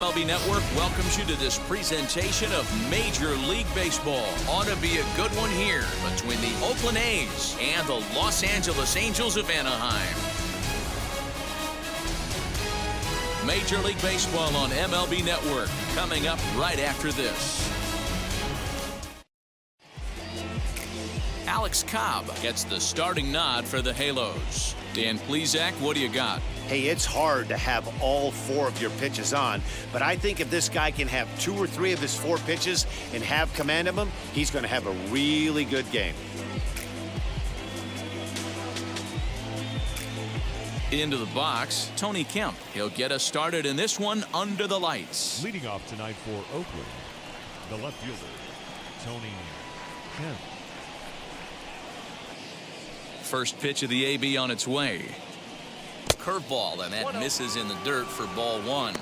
MLB Network welcomes you to this presentation of Major League Baseball. Ought to be a good one here between the Oakland A's and the Los Angeles Angels of Anaheim. Major League Baseball on MLB Network coming up right after this. Alex Cobb gets the starting nod for the Halos. Dan Plesac, what do you got? Hey, it's hard to have all four of your pitches on, but I think if this guy can have 2 or 3 of his 4 pitches and have command of them, he's going to have a really good game. Into the box, Tony Kemp. He'll get us started in this one under the lights. Leading off tonight for Oakland, the left fielder, Tony Kemp. First pitch of the AB on its way. Curveball, and that misses in the dirt for ball 1.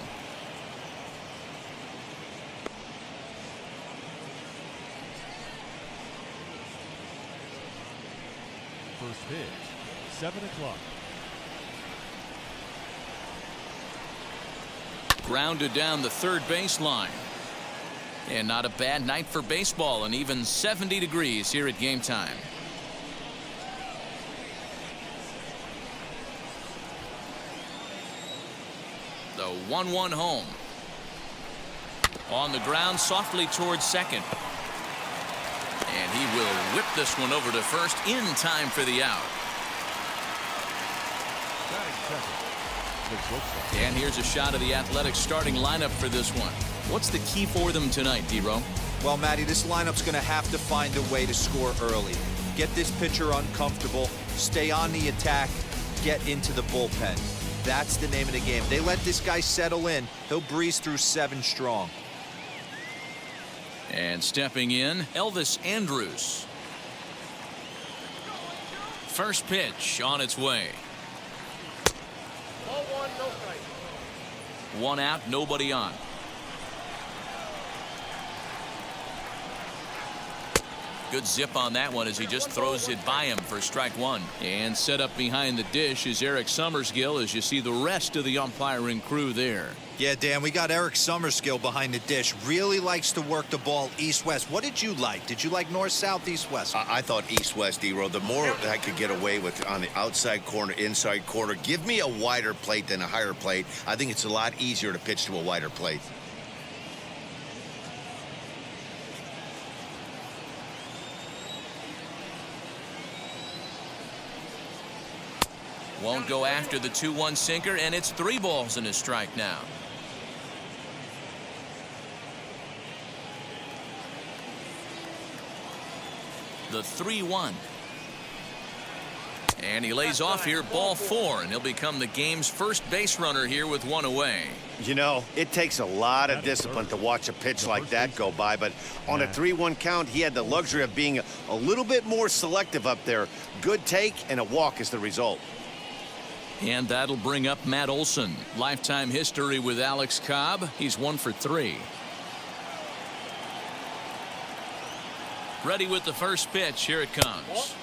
First pitch, 7 o'clock. Grounded down the third baseline. And not a bad night for baseball, and even 70 degrees here at game time. The 1-1 home. On the ground softly towards second. And he will whip this one over to first in time for the out. And here's a shot of the Athletics starting lineup for this one. What's the key for them tonight, D-Row? Well, Matty, this lineup's going to have to find a way to score early. Get this pitcher uncomfortable, stay on the attack, get into the bullpen. That's the name of the game. They let this guy settle in, he'll breeze through 7 strong. And stepping in, Elvis Andrus. First pitch on its way. Ball 1, no strike. 1 out, nobody on. Good zip on that one as he just throws it by him for strike 1. And set up behind the dish is Eric Summerskill as you see the rest of the umpiring crew there. Yeah, Dan, we got Eric Summerskill behind the dish. Really likes to work the ball east-west. What did you like? Did you like north-south, east-west? I thought east-west, D-Row. The more I could get away with on the outside corner, inside corner, give me a wider plate than a higher plate. I think it's a lot easier to pitch to a wider plate. Won't go after the 2-1 sinker, and it's 3 balls and a strike now. The 3-1. And he lays off here, ball 4, and he'll become the game's first base runner here with 1 away. You know, it takes a lot of discipline to watch a pitch like that go by, but on a 3-1 count, he had the luxury of being a little bit more selective up there. Good take, and a walk is the result. And that'll bring up Matt Olson. Lifetime history with Alex Cobb. He's 1 for 3. Ready with the first pitch. Here it comes.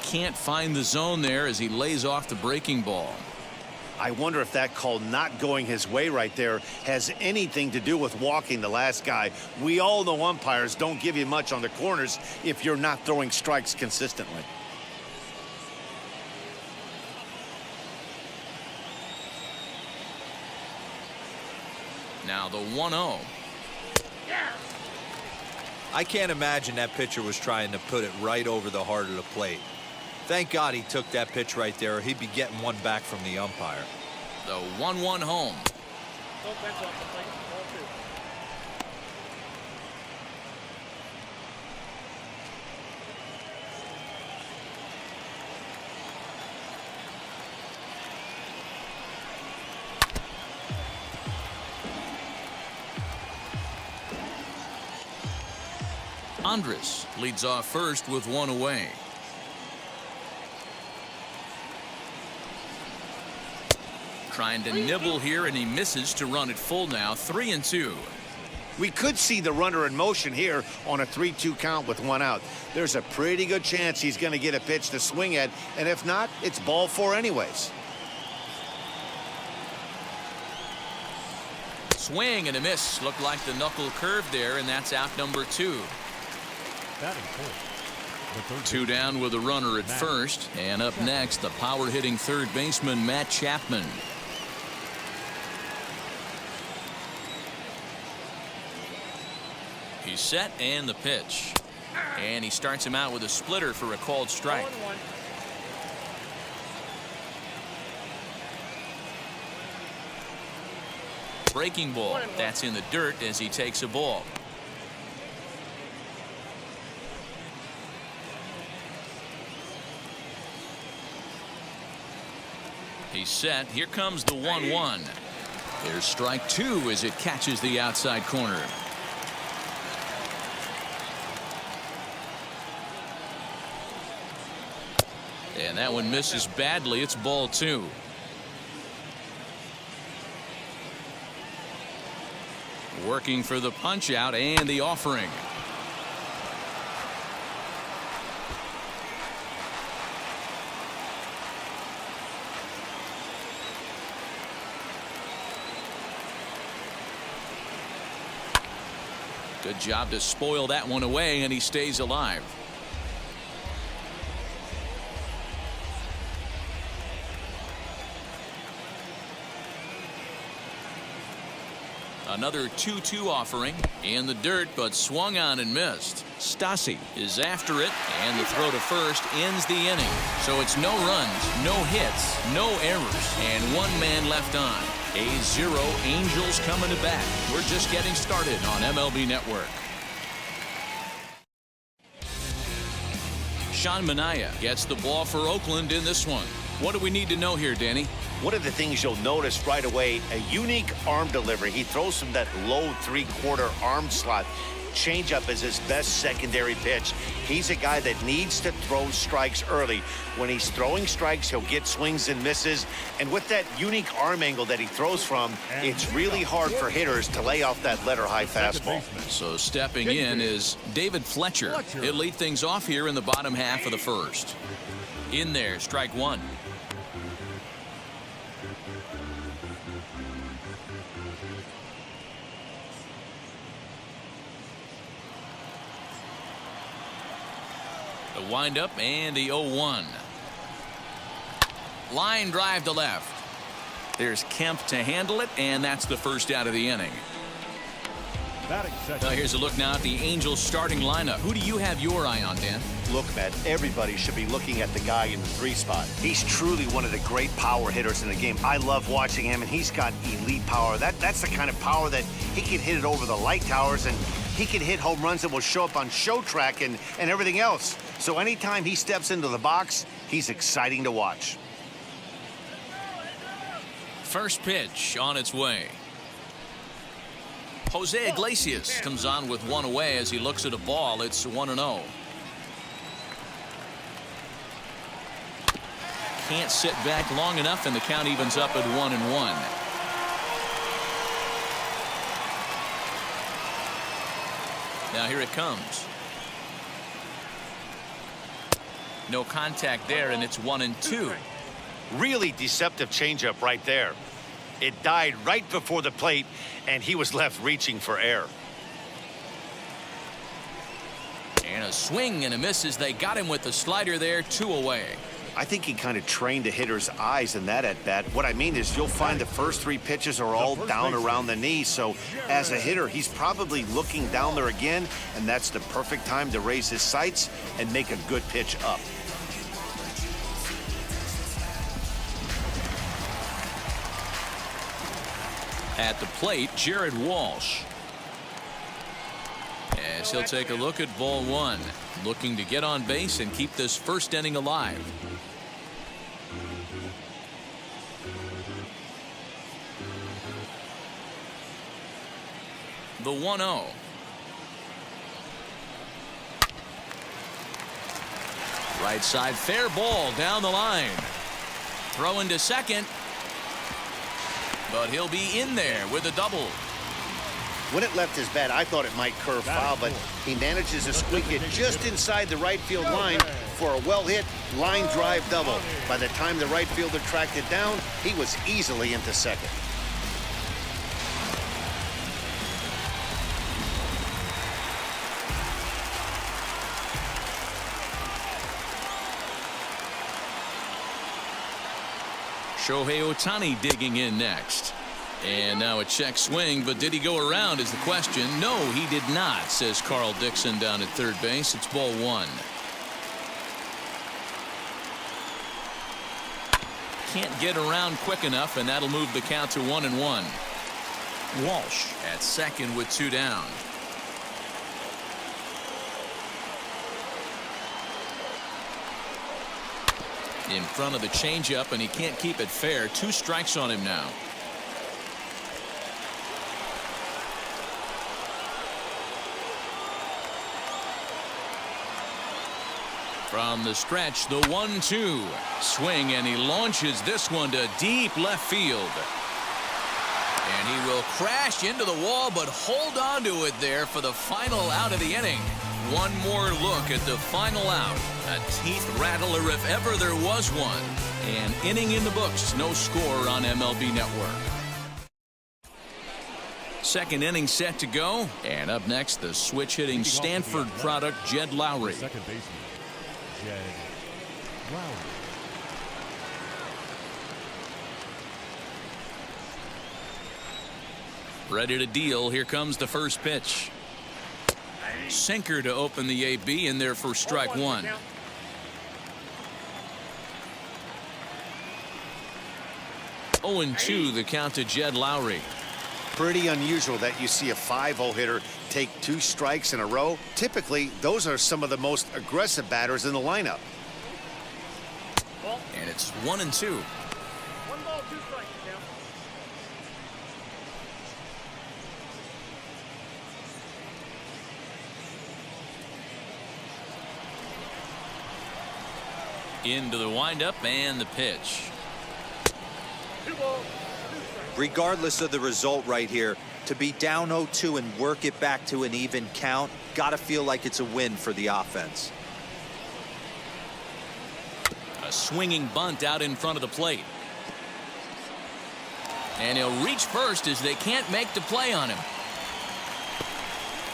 Can't find the zone there as he lays off the breaking ball. I wonder if that call not going his way right there has anything to do with walking the last guy. We all know umpires don't give you much on the corners if you're not throwing strikes consistently. Now the 1-0. I can't imagine that pitcher was trying to put it right over the heart of the plate. Thank God he took that pitch right there, or he'd be getting one back from the umpire. The 1-1 home. Don't bench off the plate. Ball 2. Andrus leads off first with 1 away. Trying to nibble here, and he misses to run it full now. 3-2. We could see the runner in motion here on a 3-2 count with 1 out. There's a pretty good chance he's going to get a pitch to swing at, and if not, it's ball 4 anyways. swing and a miss. Looked like the knuckle curve there, and that's out number 2. Batting fourth. 2 down with a runner at first. And up next, the power-hitting third baseman, Matt Chapman. He's set, and the pitch. And he starts him out with a splitter for a called strike. 0-1. Breaking ball. 1-1. That's in the dirt as he takes a ball. He's set. Here comes the 1-1. There's strike 2 as it catches the outside corner. And that one misses badly. It's ball 2. Working for the punch out and the offering. Good job to spoil that one away, and he stays alive. Another 2-2 offering in the dirt, but swung on and missed. Stassi is after it, and the throw to first ends the inning. So it's no runs, no hits, no errors, and 1 man left on. A 0. Angels coming to bat. We're just getting started on MLB Network. Sean Manaea gets the ball for Oakland in this one. What do we need to know here, Danny? One of the things you'll notice right away, a unique arm delivery. He throws from that low 3/4 arm slot. Changeup is his best secondary pitch. He's a guy that needs to throw strikes early. When he's throwing strikes, he'll get swings and misses. And with that unique arm angle that he throws from, it's really hard for hitters to lay off that letter-high fastball. So stepping in is David Fletcher. He'll lead things off here in the bottom half of the first. In there, strike 1. The windup and the 0-1. Line drive to left. There's Kemp to handle it, and that's the first out of the inning. Batting second. Now here's a look now at the Angels starting lineup. Who do you have your eye on, Dan? Look, Matt, everybody should be looking at the guy in the 3 spot. He's truly one of the great power hitters in the game. I love watching him, and he's got elite power. That's the kind of power that he can hit it over the light towers, and he can hit home runs that will show up on show track and everything else. So anytime he steps into the box, he's exciting to watch. First pitch on its way. Jose Iglesias comes on with 1 away as he looks at a ball. It's 1-0. Can't sit back long enough, and the count evens up at 1-1. Now here it comes. No contact there, and it's 1-2. Really deceptive changeup right there. It died right before the plate, and he was left reaching for air. And a swing and a miss as they got him with the slider there, 2 away. I think he kind of trained the hitter's eyes in that at-bat. What I mean is you'll find the first 3 pitches are all down around the knee. So as a hitter, he's probably looking down there again, and that's the perfect time to raise his sights and make a good pitch up. At the plate, Jared Walsh. As he'll take a look at ball 1, looking to get on base and keep this first inning alive. The 1-0. Right side, fair ball down the line. Throw into second. But he'll be in there with a double. When it left his bat, I thought it might curve foul, but he manages to squeak it just inside the right field line for a well-hit line drive double. By the time the right fielder tracked it down, he was easily into second. Shohei Ohtani digging in next. And now a check swing, but did he go around is the question. No, he did not, says Carl Dixon down at third base. It's ball one. Can't get around quick enough, and that'll move the count to 1-1. Walsh at second with two down. In front of the changeup, and he can't keep it fair. 2 strikes on him now. From the stretch, the 1-2 swing, and he launches this one to deep left field. And he will crash into the wall, but hold on to it there for the final out of the inning. One more look at the final out. A teeth rattler if ever there was one. An inning in the books, no score on MLB Network. Second inning set to go. And up next, the switch-hitting Stanford product, Jed Lowry. Second baseman, Jed Lowry. Ready to deal. Here comes the first pitch. Sinker to open the AB in there for strike one. Oh, and 2 the count to Jed Lowry. Pretty unusual that you see a 5-0 hitter take 2 strikes in a row. Typically, those are some of the most aggressive batters in the lineup. And it's 1-2. 1 ball, 2 strikes, count. Into the windup and the pitch. 2 balls, 2 strikes. Regardless of the result right here, to be down 0-2 and work it back to an even count, gotta feel like it's a win for the offense. A swinging bunt out in front of the plate. And he'll reach first as they can't make the play on him.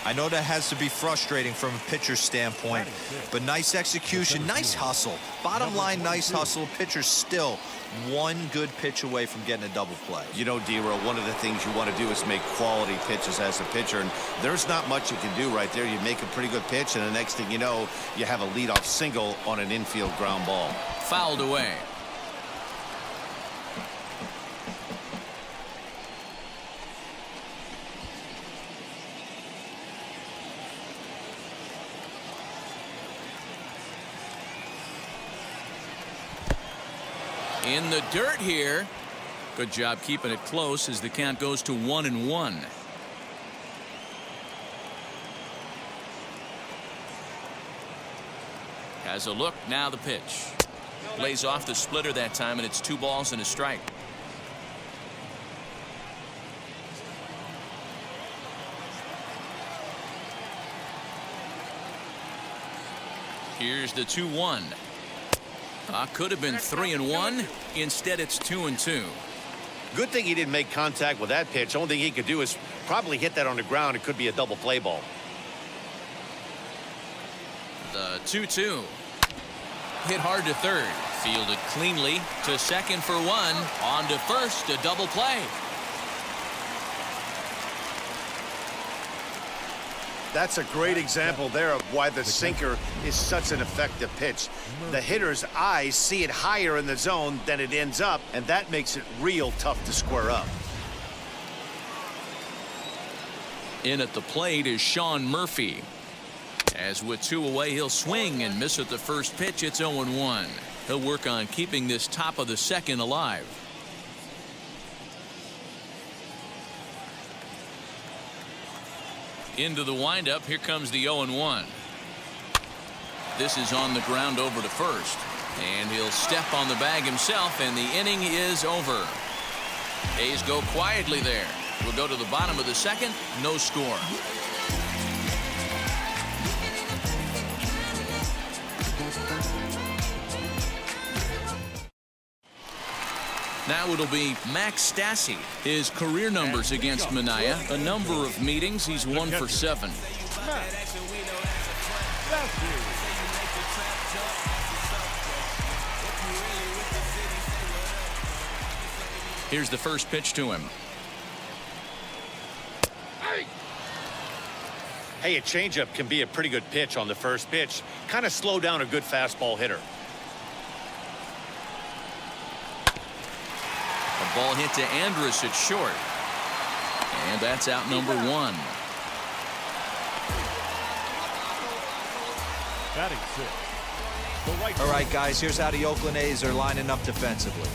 I know that has to be frustrating from a pitcher's standpoint, but nice execution, nice hustle. Bottom line, nice hustle. Pitcher's still 1 good pitch away from getting a double play. You know, D-Roll, one of the things you want to do is make quality pitches as a pitcher, and there's not much you can do right there. You make a pretty good pitch, and the next thing you know, you have a leadoff single on an infield ground ball. Fouled away. In the dirt here. Good job keeping it close as the count goes to 1-1. Has a look, now the pitch. Lays off the splitter that time, and it's 2 balls and a strike. Here's the 2-1. Could have been 3-1. Instead, it's 2-2. Good thing he didn't make contact with that pitch. Only thing he could do is probably hit that on the ground. It could be a double play ball. The 2-2. Hit hard to third. Fielded cleanly to second for 1. On to first, a double play. That's a great example there of why the sinker is such an effective pitch. The hitter's eyes see it higher in the zone than it ends up, and that makes it real tough to square up. In at the plate is Sean Murphy. As with 2 away, he'll swing and miss at the first pitch. It's 0-1. He'll work on keeping this top of the second alive. Into the windup. Here comes the 0-1. This is on the ground over to first. And he'll step on the bag himself, and the inning is over. A's go quietly there. We'll go to the bottom of the second. No score. Now it'll be Max Stassi. His career numbers against Minaya, a number of meetings. He's 1 for 7. Here's the first pitch to him. Hey, a changeup can be a pretty good pitch on the first pitch. Kind of slow down a good fastball hitter. A ball hit to Andrus at short. And that's out number one. Batting sixth. All right, guys, here's how the Oakland A's are lining up defensively.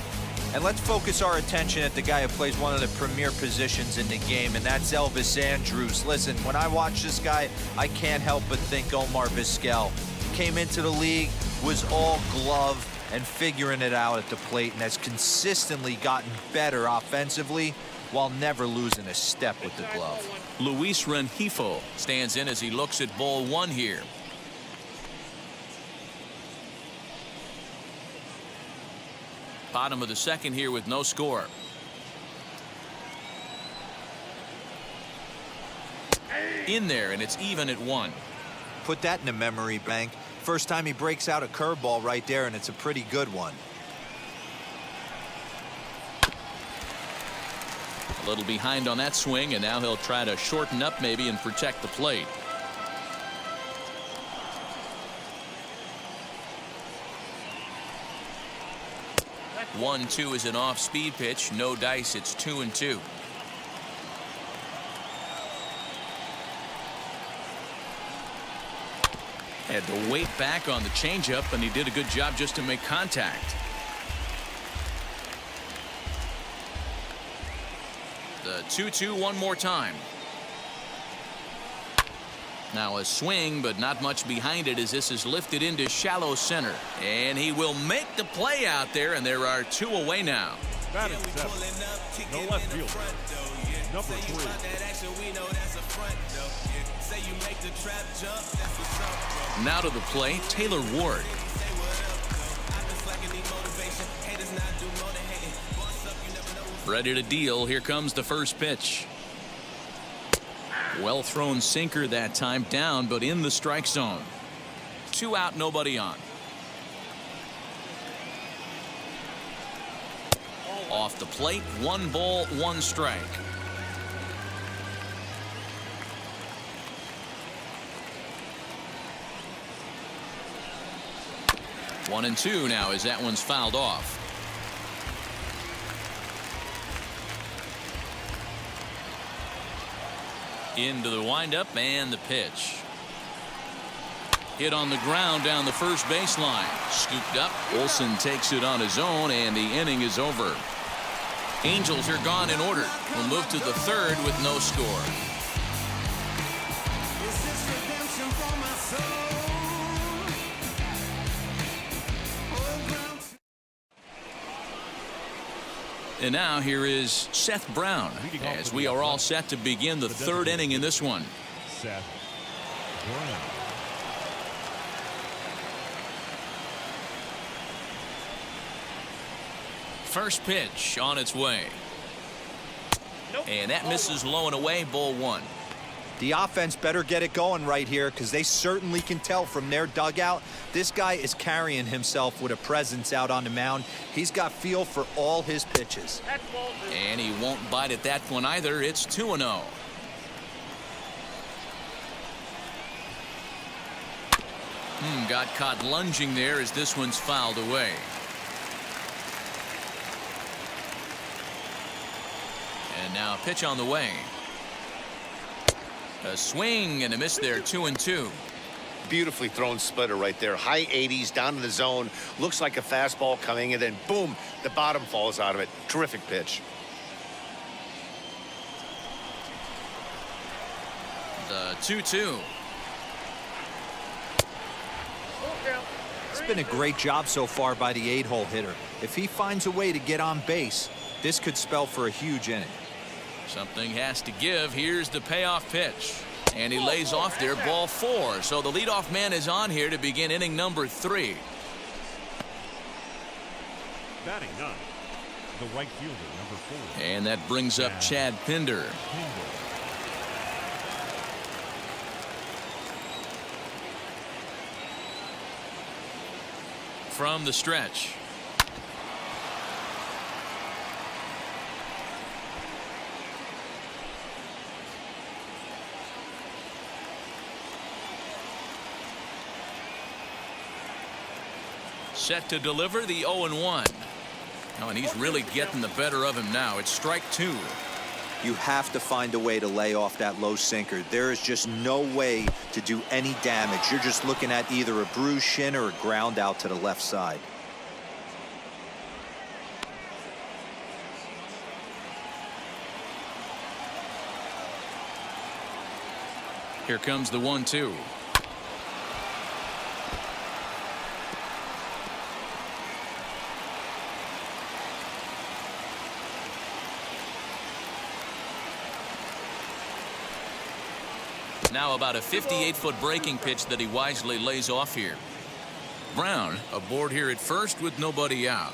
And let's focus our attention at the guy who plays one of the premier positions in the game, and that's Elvis Andrus. Listen, when I watch this guy, I can't help but think Omar Vizquel. Came into the league, was all glove and figuring it out at the plate, and has consistently gotten better offensively while never losing a step with the glove. Luis Rengifo stands in as he looks at ball one here. Bottom of the second here with no score. In there, and it's even at one. Put that in the memory bank. First time he breaks out a curveball right there, and it's a pretty good one. A little behind on that swing, and now he'll try to shorten up maybe and protect the plate. One, two is an off-speed pitch. No dice. It's 2-2. Had to wait back on the changeup, and he did a good job just to make contact. The 2-2 one more time. Now a swing, but not much behind it as this is lifted into shallow center. And he will make the play out there, and there are two away now. Batting seventh. The left fielder. Number 3. Now to the plate, Taylor Ward. Ready to deal. Here comes the first pitch. Well thrown sinker that time, down but in the strike zone. 2 out, nobody on. Off the plate, 1 ball, 1 strike. One and 2 now as that one's fouled off. Into the windup and the pitch. Hit on the ground down the first baseline. Scooped up. Olsen takes it on his own, and the inning is over. Angels are gone in order. We'll move to the third with no score. And now here is Seth Brown as we are all set to begin the third inning in this one. Seth Brown. First pitch on its way. And that misses low and away, ball 1. The offense better get it going right here, because they certainly can tell from their dugout this guy is carrying himself with a presence out on the mound. He's got feel for all his pitches. And he won't bite at that one either. It's 2-0. Got caught lunging there as this one's fouled away. And now a pitch on the way. A swing and a miss there, 2-2. Beautifully thrown splitter right there. High 80s down to the zone. Looks like a fastball coming, and then boom, the bottom falls out of it. Terrific pitch. The 2-2. It's been a great job so far by the 8-hole hitter. If he finds a way to get on base, this could spell for a huge inning. Something has to give. Here's the payoff pitch. And he lays off there, ball 4. So the leadoff man is on here to begin inning number 3. Batting 9. The right fielder, number 4. And that brings up Chad Pinder. From the stretch. Set to deliver the 0-1. Oh, and he's really getting the better of him now. It's strike 2. You have to find a way to lay off that low sinker. There is just no way to do any damage. You're just looking at either a bruised shin or a ground out to the left side. Here comes the 1-2. Now about a 58-foot breaking pitch that he wisely lays off here. Brown aboard here at first with nobody out.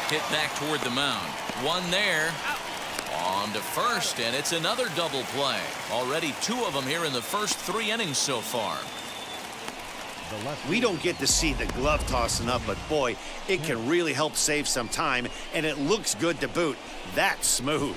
Hit back toward the mound. One there. On to first, and it's another double play. Already 2 of them here in the first 3 innings so far. We don't get to see the glove tossing up, but boy, it can really help save some time, and it looks good to boot. That's smooth.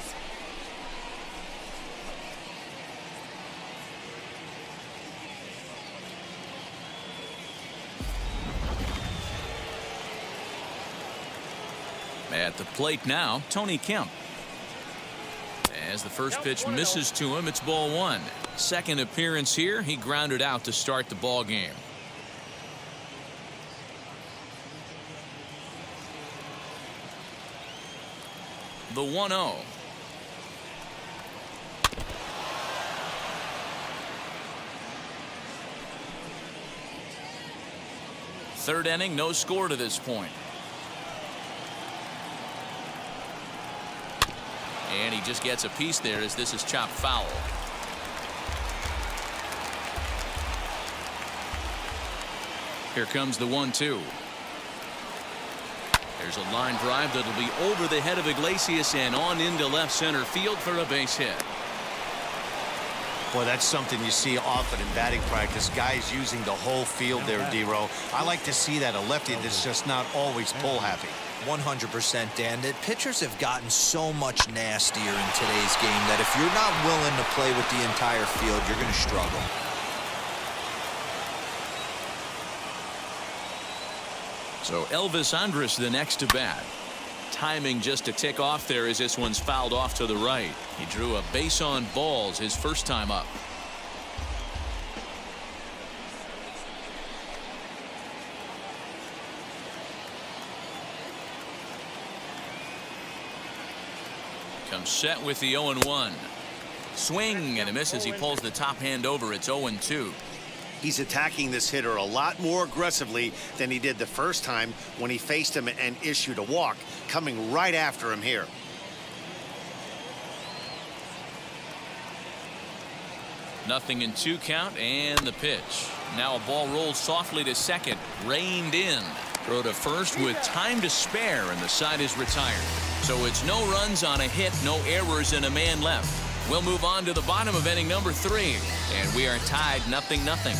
At the plate now, Tony Kemp. As the first pitch misses to him, it's ball 1. Second appearance here, he grounded out to start the ball game. The 1-0. Third inning, no score to this point. And he just gets a piece there as this is chopped foul. Here comes the 1-2. There's a line drive that'll be over the head of Iglesias and on into left center field for a base hit. Boy, that's something you see often in batting practice. Guys using the whole field there, D-Row. I like to see that. A lefty that's just not always pull happy. 100%, Dan. The pitchers have gotten so much nastier in today's game that if you're not willing to play with the entire field, you're going to struggle. So Elvis Andrus the next to bat. Timing just to tick off there as this one's fouled off to the right. He drew a base on balls his first time up. Comes set with the 0-1. Swing and a miss as he pulls the top hand over. It's 0-2. He's attacking this hitter a lot more aggressively than he did the first time when he faced him and issued a walk, coming right after him here. Nothing in 2 count and the pitch. Now a ball rolled softly to second. Reined in. Throw to first with time to spare and the side is retired. So it's no runs on a hit, no errors, and a man left. We'll move on to the bottom of inning number 3, and we are tied 0-0.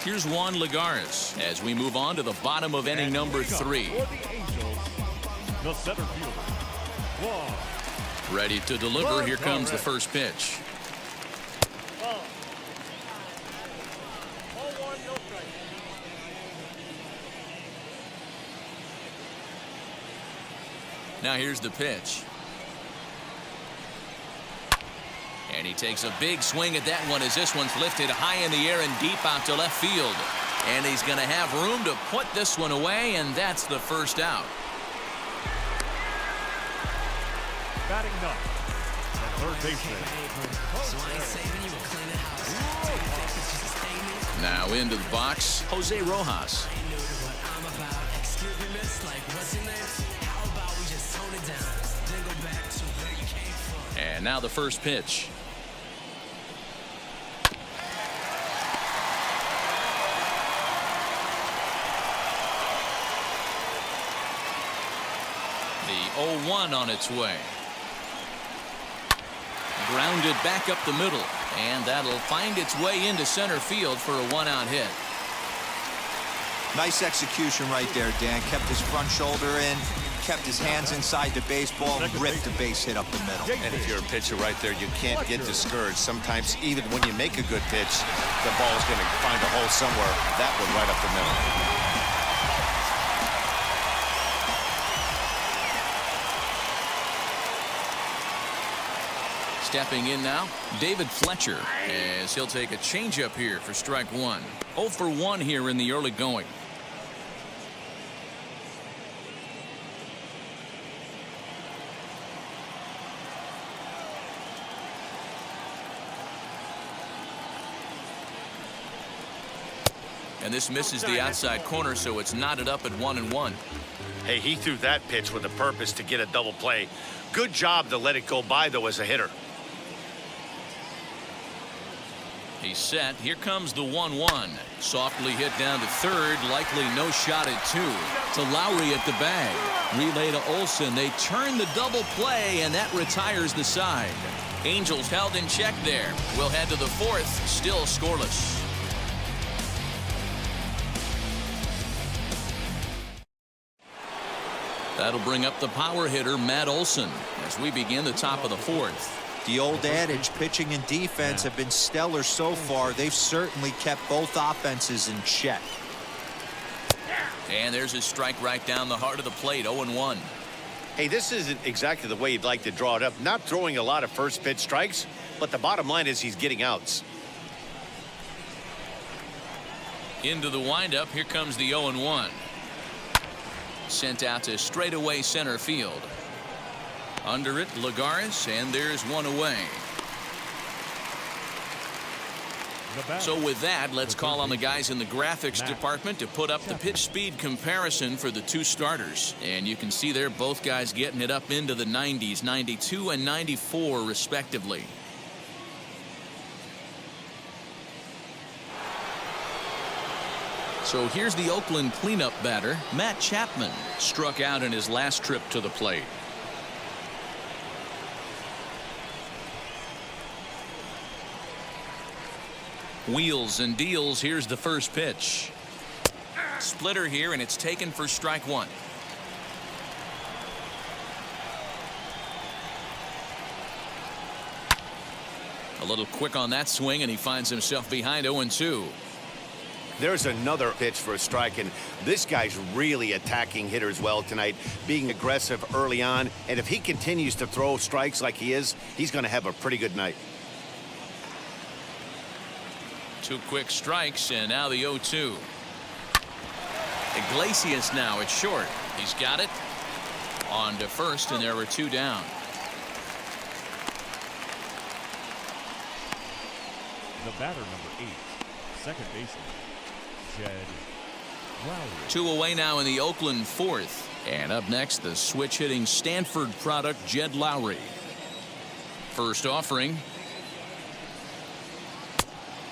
Here's Juan Lagares as we move on to the bottom of inning number 3. For the Angels, the center fielder, Juan. Ready to deliver. Here comes the first pitch. Ball 1, no strike. Now here's the pitch. And he takes a big swing at that one as this one's lifted high in the air and deep out to left field. And he's going to have room to put this one away, and that's the first out. Batting ninth, the third baseman. Now into the box, Jose Rojas. And now the first pitch. The 0-1 on its way. Grounded back up the middle, and that'll find its way into center field for a 1-out hit. Nice execution right there, Dan. Kept his front shoulder in, kept his hands inside the baseball, ripped the base hit up the middle. And if you're a pitcher right there, you can't get discouraged. Sometimes, even when you make a good pitch, the ball's going to find a hole somewhere. That one right up the middle. Stepping in now, David Fletcher, as he'll take a changeup here for strike one. 0 for 1 here in the early going. And this misses the outside corner, so it's knotted up at 1-1. Hey, he threw that pitch with a purpose to get a double play. Good job to let it go by, though, as a hitter. He's set. Here comes the 1-1. Softly hit down to third. Likely no shot at 2. To Lowry at the bag. Relay to Olsen. They turn the double play, and that retires the side. Angels held in check there. We'll head to the 4th. Still scoreless. That'll bring up the power hitter, Matt Olson, as we begin the top of the 4th. The old adage, pitching and defense have been stellar so far. They've certainly kept both offenses in check. And there's his strike right down the heart of the plate, 0-1. Hey, this isn't exactly the way you'd like to draw it up. Not throwing a lot of first pitch strikes, but the bottom line is he's getting outs. Into the windup, here comes the 0-1. Sent out to straightaway center field. Under it, Lagares, and there's one away. So with that, let's call on the guys in the graphics department to put up the pitch speed comparison for the two starters. And you can see there both guys getting it up into the 90s, 92 and 94 respectively. So here's the Oakland cleanup batter, Matt Chapman, struck out in his last trip to the plate. Wheels and deals. Here's the first pitch. Splitter here, and it's taken for strike one. A little quick on that swing, and he finds himself behind 0-2. There's another pitch for a strike, and this guy's really attacking hitters well tonight, being aggressive early on. And if he continues to throw strikes like he is, he's going to have a pretty good night. 2 quick strikes, and now the 0-2. Iglesias now at short. He's got it. On to first, and there were 2 down. The batter, number 8, second baseman, Jed Lowry. 2 away now in the Oakland 4th. And up next, the switch-hitting Stanford product, Jed Lowry. First offering.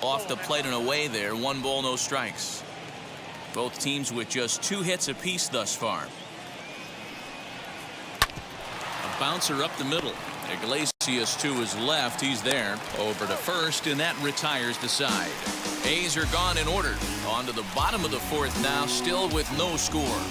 Off the plate and away there. 1 ball, no strikes. Both teams with just 2 hits apiece thus far. A bouncer up the middle. Iglesias to his left. He's there. Over to first, and that retires the side. A's are gone in order. On to the bottom of the 4th now, still with no score.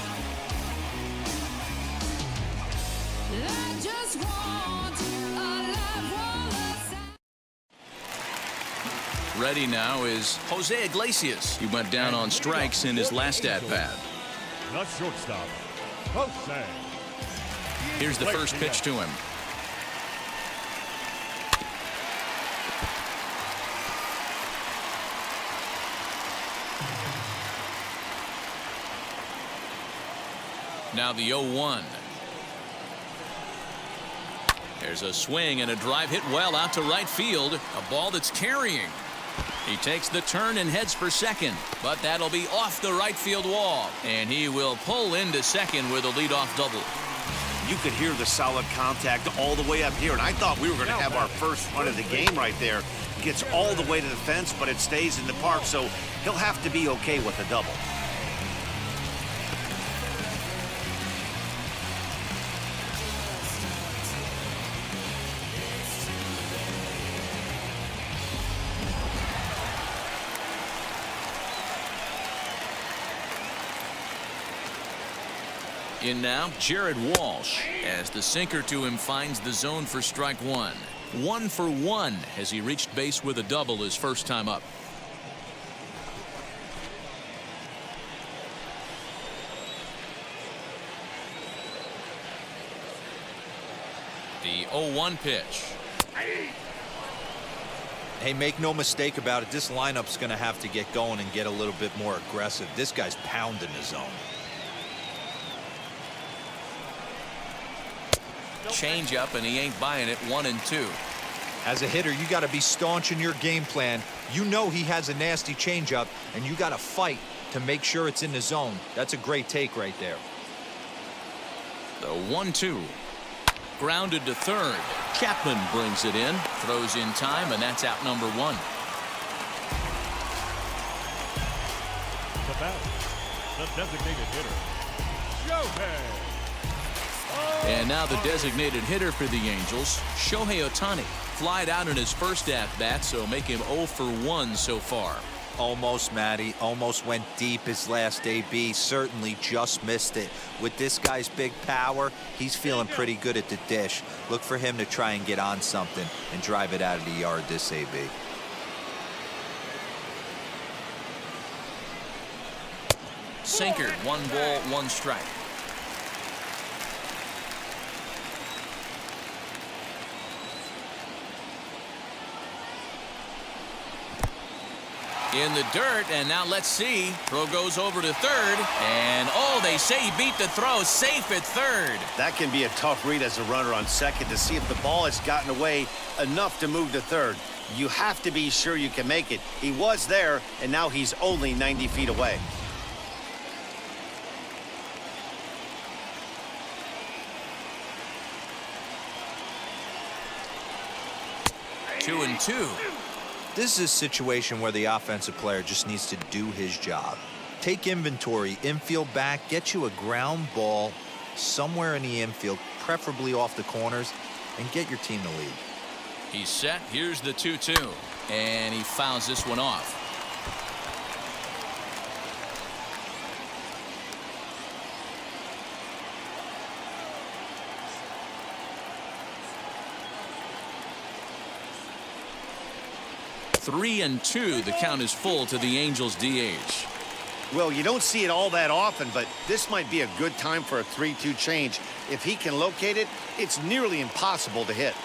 Ready now is Jose Iglesias. He went down on strikes in his last at-bat. The shortstop, Jose. Here's the first pitch to him. Now the 0-1. There's a swing and a drive hit well out to right field. A ball that's carrying. He takes the turn and heads for second, but that'll be off the right field wall, and he will pull into second with a leadoff double. You could hear the solid contact all the way up here, and I thought we were going to have our first run of the game right there. Gets all the way to the fence, but it stays in the park, so he'll have to be okay with a double. In now, Jared Walsh, as the sinker to him finds the zone for strike one. 1 for 1 as he reached base with a double his first time up. The 0-1 pitch. Hey, make no mistake about it, this lineup's going to have to get going and get a little bit more aggressive. This guy's pounding the zone. Change up, and he ain't buying it. 1-2. As a hitter, you got to be staunch in your game plan. You know he has a nasty changeup, and you got to fight to make sure it's in the zone. That's a great take right there. The 1-2. Grounded to third. Chapman brings it in, throws in time, and that's out number 1. The bat, the designated hitter, Shohei. And now the designated hitter for the Angels, Shohei Ohtani, flied out in his first at-bat, so make him 0 for 1 so far. Almost, Matty. Almost went deep his last AB. Certainly just missed it. With this guy's big power, he's feeling pretty good at the dish. Look for him to try and get on something and drive it out of the yard this AB. Sinker, 1 ball, 1 strike. In the dirt, and now let's see. Throw goes over to third, and oh, they say he beat the throw, safe at third. That can be a tough read as a runner on second to see if the ball has gotten away enough to move to third. You have to be sure you can make it. He was there, and now he's only 90 feet away. Two and two. This is a situation where the offensive player just needs to do his job. Take inventory, infield back, get you a ground ball somewhere in the infield, preferably off the corners, and get your team to lead. He's set. Here's the 2-2. And he fouls this one off. Three and two. The count is full to the Angels DH. Well, you don't see it all that often, but this might be a good time for a 3-2 change. If he can locate it, it's nearly impossible to hit.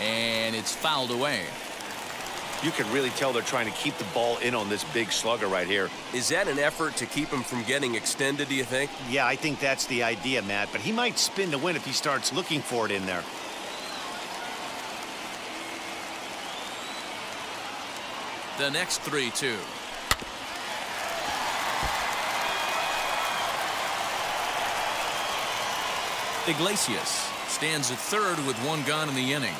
And it's fouled away. You can really tell they're trying to keep the ball in on this big slugger right here. Is that an effort to keep him from getting extended, do you think? Yeah, I think that's the idea, Matt, but he might spin to win if he starts looking for it in there. The next 3-2. Iglesias stands at third with 1 gone in the inning.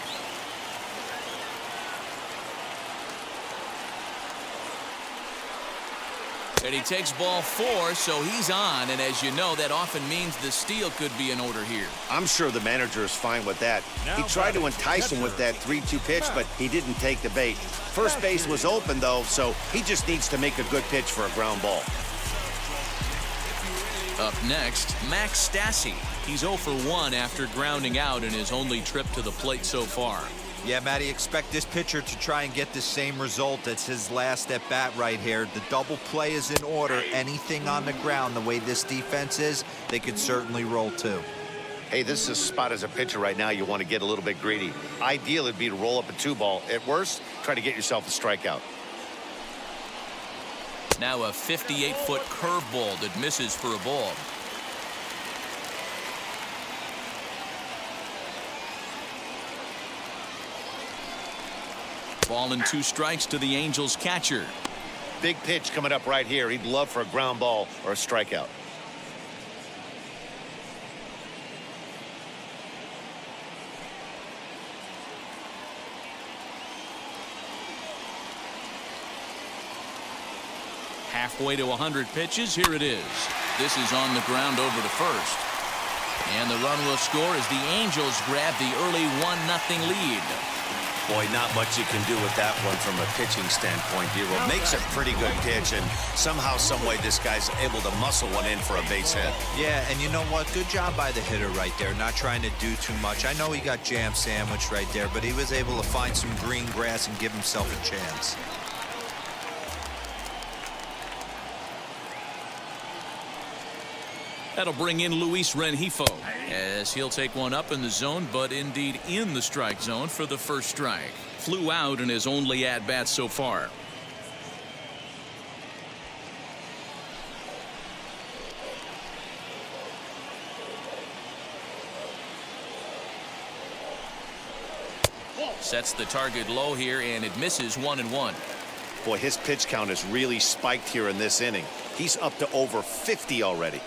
And he takes ball 4, so he's on, and as you know, that often means the steal could be in order here. I'm sure the manager is fine with that. He tried to entice him with that 3-2 pitch, but he didn't take the bait. First base was open, though, so he just needs to make a good pitch for a ground ball. Up next, Max Stassi. He's 0 for 1 after grounding out in his only trip to the plate so far. Yeah, Matty, expect this pitcher to try and get the same result. It's his last at bat right here. The double play is in order. Anything on the ground, the way this defense is, they could certainly roll too. Hey, this is a spot as a pitcher right now you want to get a little bit greedy. Ideal would be to roll up a 2-ball. At worst, try to get yourself a strikeout. Now a 58-foot curveball that misses for a ball. Ball and 2 strikes to the Angels catcher. Big pitch coming up right here. He'd love for a ground ball or a strikeout. Halfway to 100 pitches. Here it is. This is on the ground over to first. And the run will score as the Angels grab the early 1-0 lead. Boy, not much you can do with that one from a pitching standpoint, Dero. Makes a pretty good pitch, and somehow, someway, this guy's able to muscle one in for a base hit. Yeah, and you know what? Good job by the hitter right there, not trying to do too much. I know he got jam sandwiched right there, but he was able to find some green grass and give himself a chance. That'll bring in Luis Rengifo as he'll take one up in the zone, but indeed in the strike zone for the first strike. Flew out in his only at-bat so far. Sets the target low here, and it misses 1-1. Boy, his pitch count has really spiked here in this inning. He's up to over 50 already.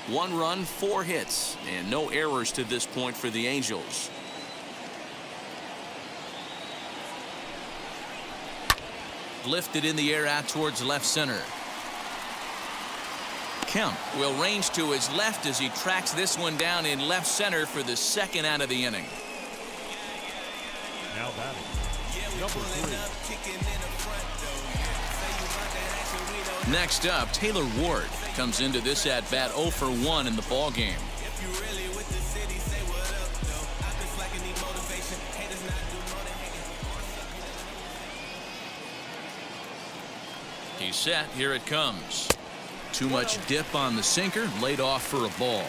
1 run, 4 hits, and no errors to this point for the Angels. Lifted in the air out towards left center. Kemp will range to his left as he tracks this one down in left center for the second out of the inning. Now batting, number 3. Next up, Taylor Ward comes into this at bat 0 for 1 in the ball game. He's set. Here it comes. Too much dip on the sinker, laid off for a ball.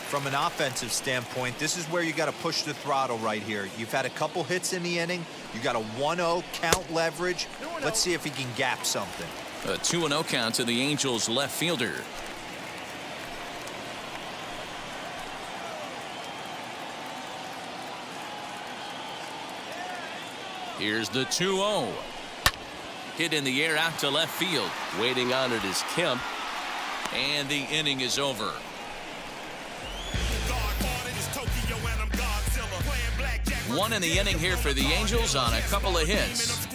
From an offensive standpoint, this is where you got to push the throttle right here. You've had a couple hits in the inning. You got a 1-0 count leverage. Let's see if he can gap something. A 2-0 count to the Angels left fielder. Here's the 2-0. Hit in the air out to left field. Waiting on it is Kemp. And the inning is over. One in the inning here for the Angels on a couple of hits.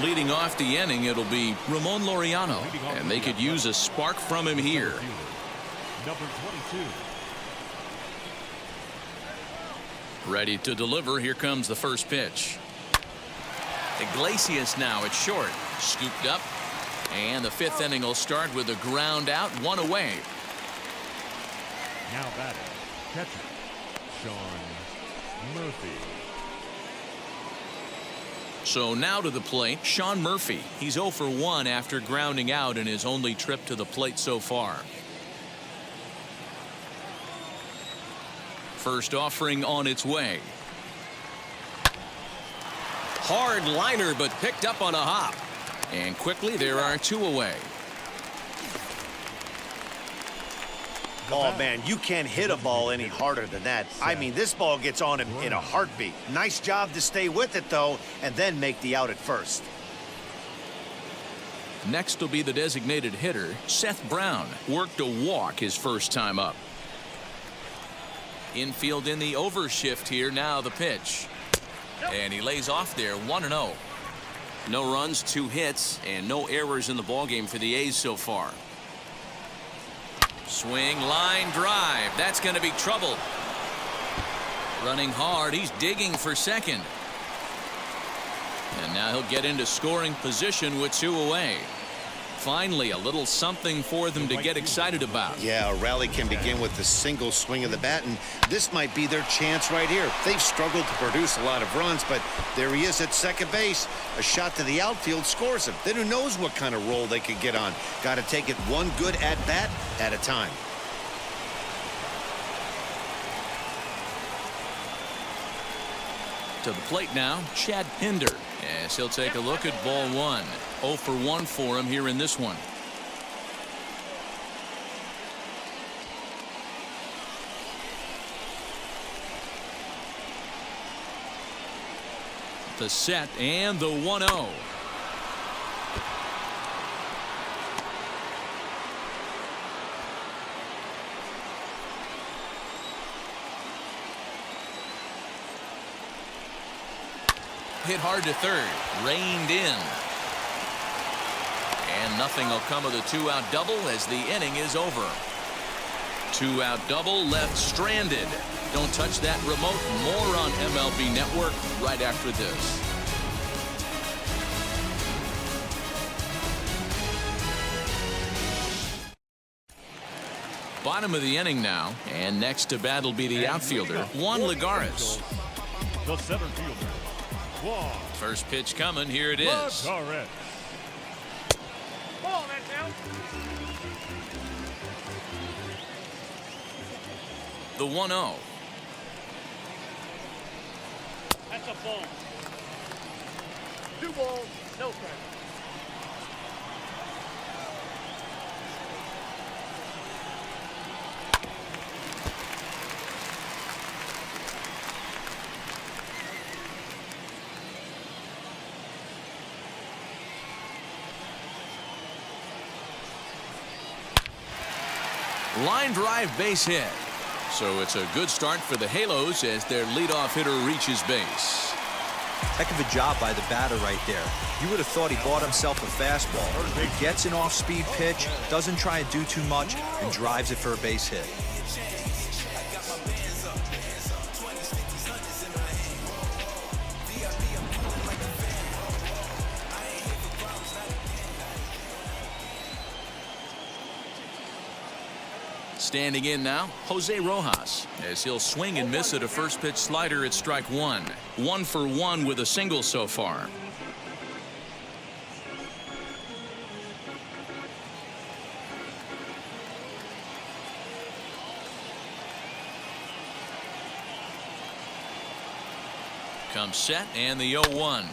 Leading off the inning, it'll be Ramon Laureano, and they could use a spark from him here. Number 22. Ready to deliver. Here comes the first pitch. Iglesias now at short. Scooped up. And the 5th inning will start with a ground out, 1 away. Now batting, catcher, Sean Murphy. So now to the plate, Sean Murphy. He's 0 for 1 after grounding out in his only trip to the plate so far. First offering on its way. Hard liner, but picked up on a hop. And quickly there are 2 away. Oh, man, you can't hit a ball any harder than that. I mean, this ball gets on him in a heartbeat. Nice job to stay with it, though, and then make the out at first. Next will be the designated hitter, Seth Brown. Worked a walk his first time up. Infield in the overshift here. Now the pitch. And he lays off there, 1-0. No runs, 2 hits, and no errors in the ballgame for the A's so far. Swing, line drive. That's going to be trouble. Running hard. He's digging for second. And now he'll get into scoring position with 2 away. Finally, a little something for them to get excited about. Yeah, a rally can begin with the single swing of the bat, and this might be their chance right here. They've struggled to produce a lot of runs, but there he is at second base. A shot to the outfield scores him. Then who knows what kind of roll they could get on. Got to take it one good at-bat at a time. To the plate now, Chad Pinder. As he'll take a look at ball 1. 0 for 1 for him here in this one. The set and the 1-0. Hit hard to third. Reined in. Nothing will come of the 2-out double as the inning is over. 2-out double left stranded. Don't touch that remote. More on MLB Network right after this. Bottom of the inning now, and next to bat will be the outfielder, Juan Lagares. The center fielder, Juan First pitch coming. Here it is. Lagares. Ball, man, down. The 1-0. That's a ball. 2 balls, no strikes. Line drive base hit. So it's a good start for the Halos as their leadoff hitter reaches base. Heck of a job by the batter right there. You would have thought he bought himself a fastball. He gets an off-speed pitch, doesn't try and do too much, and drives it for a base hit. Standing in now, Jose Rojas, as he'll swing and miss at a first pitch slider at strike 1. 1 for 1 with a single so far. Comes set and the 0-1.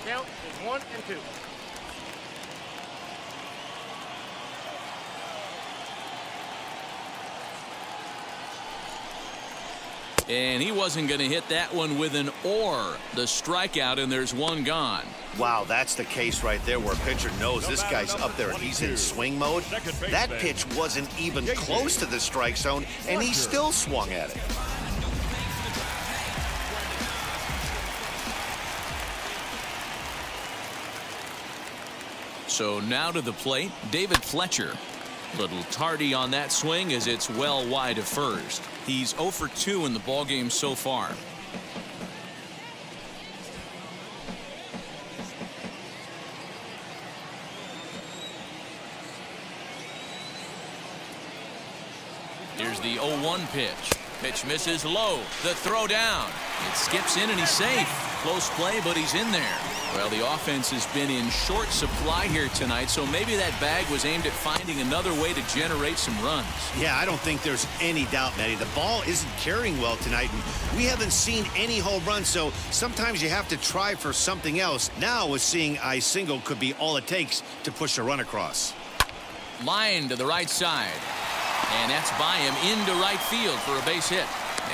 Count is 1 and 2. And he wasn't going to hit that one with an or. The strikeout, and there's one gone. Wow, that's the case right there where a pitcher knows this guy's up there and he's in swing mode. That pitch wasn't even close to the strike zone, and he still swung at it. So now to the plate, David Fletcher. Little tardy on that swing as it's well wide of first. He's 0 for 2 in the ballgame so far. Here's the 0-1 pitch. Pitch misses low. The throw down. It skips in and he's safe. Close play, but he's in there. Well, the offense has been in short supply here tonight, so maybe that bag was aimed at finding another way to generate some runs. Yeah, I don't think there's any doubt, Matty. The ball isn't carrying well tonight, and we haven't seen any home runs, so sometimes you have to try for something else. Now, with seeing I single could be all it takes to push a run across. Line to the right side. And that's by him into right field for a base hit.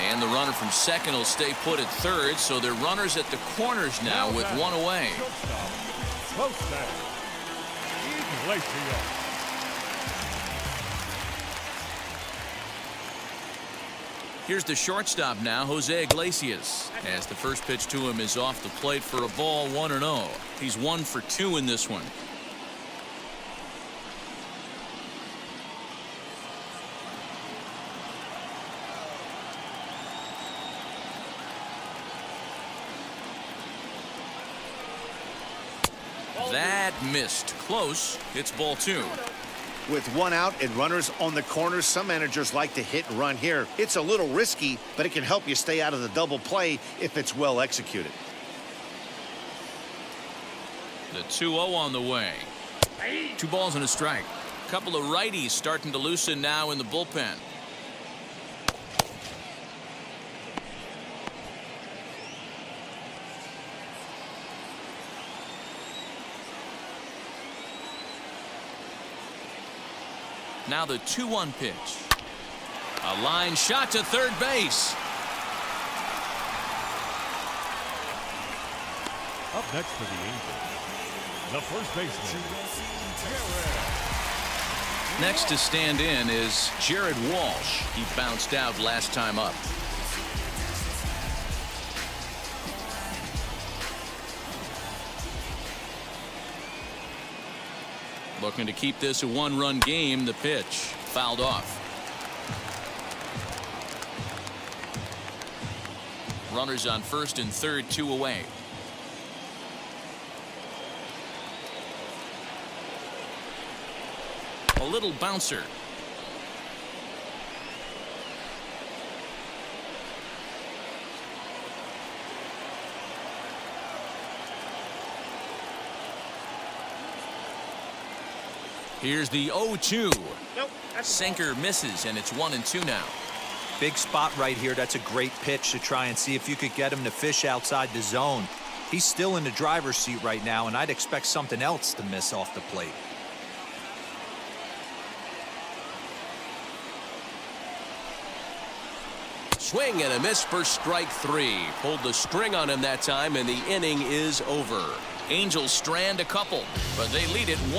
And the runner from second will stay put at third, so they're runners at the corners now with one away. Here's the shortstop now, Jose Iglesias, as the first pitch to him is off the plate for a ball, 1-0. He's 1 for 2 in this one. That missed. Close. It's ball 2. With one out and runners on the corners, some managers like to hit and run here. It's a little risky, but it can help you stay out of the double play if it's well executed. The 2-0 on the way. 2 balls and a strike. A couple of righties starting to loosen now in the bullpen. Now the 2-1 pitch. A line shot to third base. Up next for the Angels, the first baseman, Next to stand in is Jared Walsh. He bounced out last time up. Looking to keep this a one-run game. The pitch fouled off. Runners on first and third, 2 away. A little bouncer. Here's the 0-2. Nope. Sinker misses, and it's 1-2 now. Big spot right here. That's a great pitch to try and see if you could get him to fish outside the zone. He's still in the driver's seat right now, and I'd expect something else to miss off the plate. Swing and a miss for strike 3. Pulled the string on him that time, and the inning is over. Angels strand a couple, but they lead it 1-0.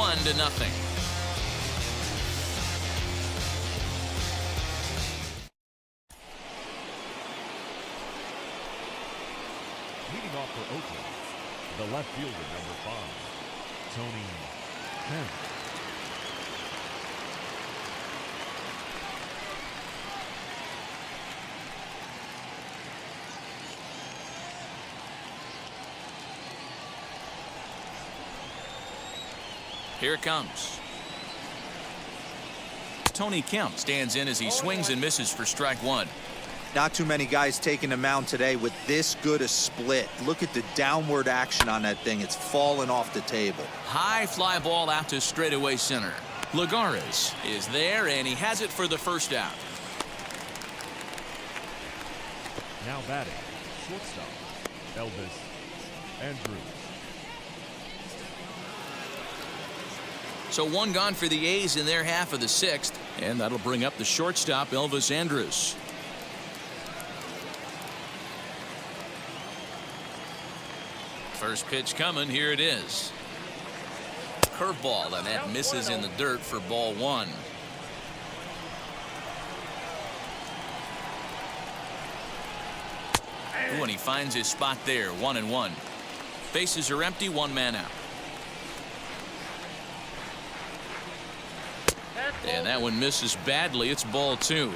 Leading off for Oakland, the left fielder, number 5, Tony Kemp. Here it comes. Tony Kemp stands in as he swings and misses for strike 1. Not too many guys taking the mound today with this good a split. Look at the downward action on that thing. It's falling off the table. High fly ball out to straightaway center. Lagares is there, and he has it for the first out. Now batting, shortstop, Elvis Andrews. So 1 gone for the A's in their half of the 6th, and that'll bring up the shortstop, Elvis Andrews. First pitch coming. Here it is. Curveball, and that misses in the dirt for ball 1. Ooh, and he finds his spot there. 1-1. Bases are empty. 1 man out. And that one misses badly. It's ball 2.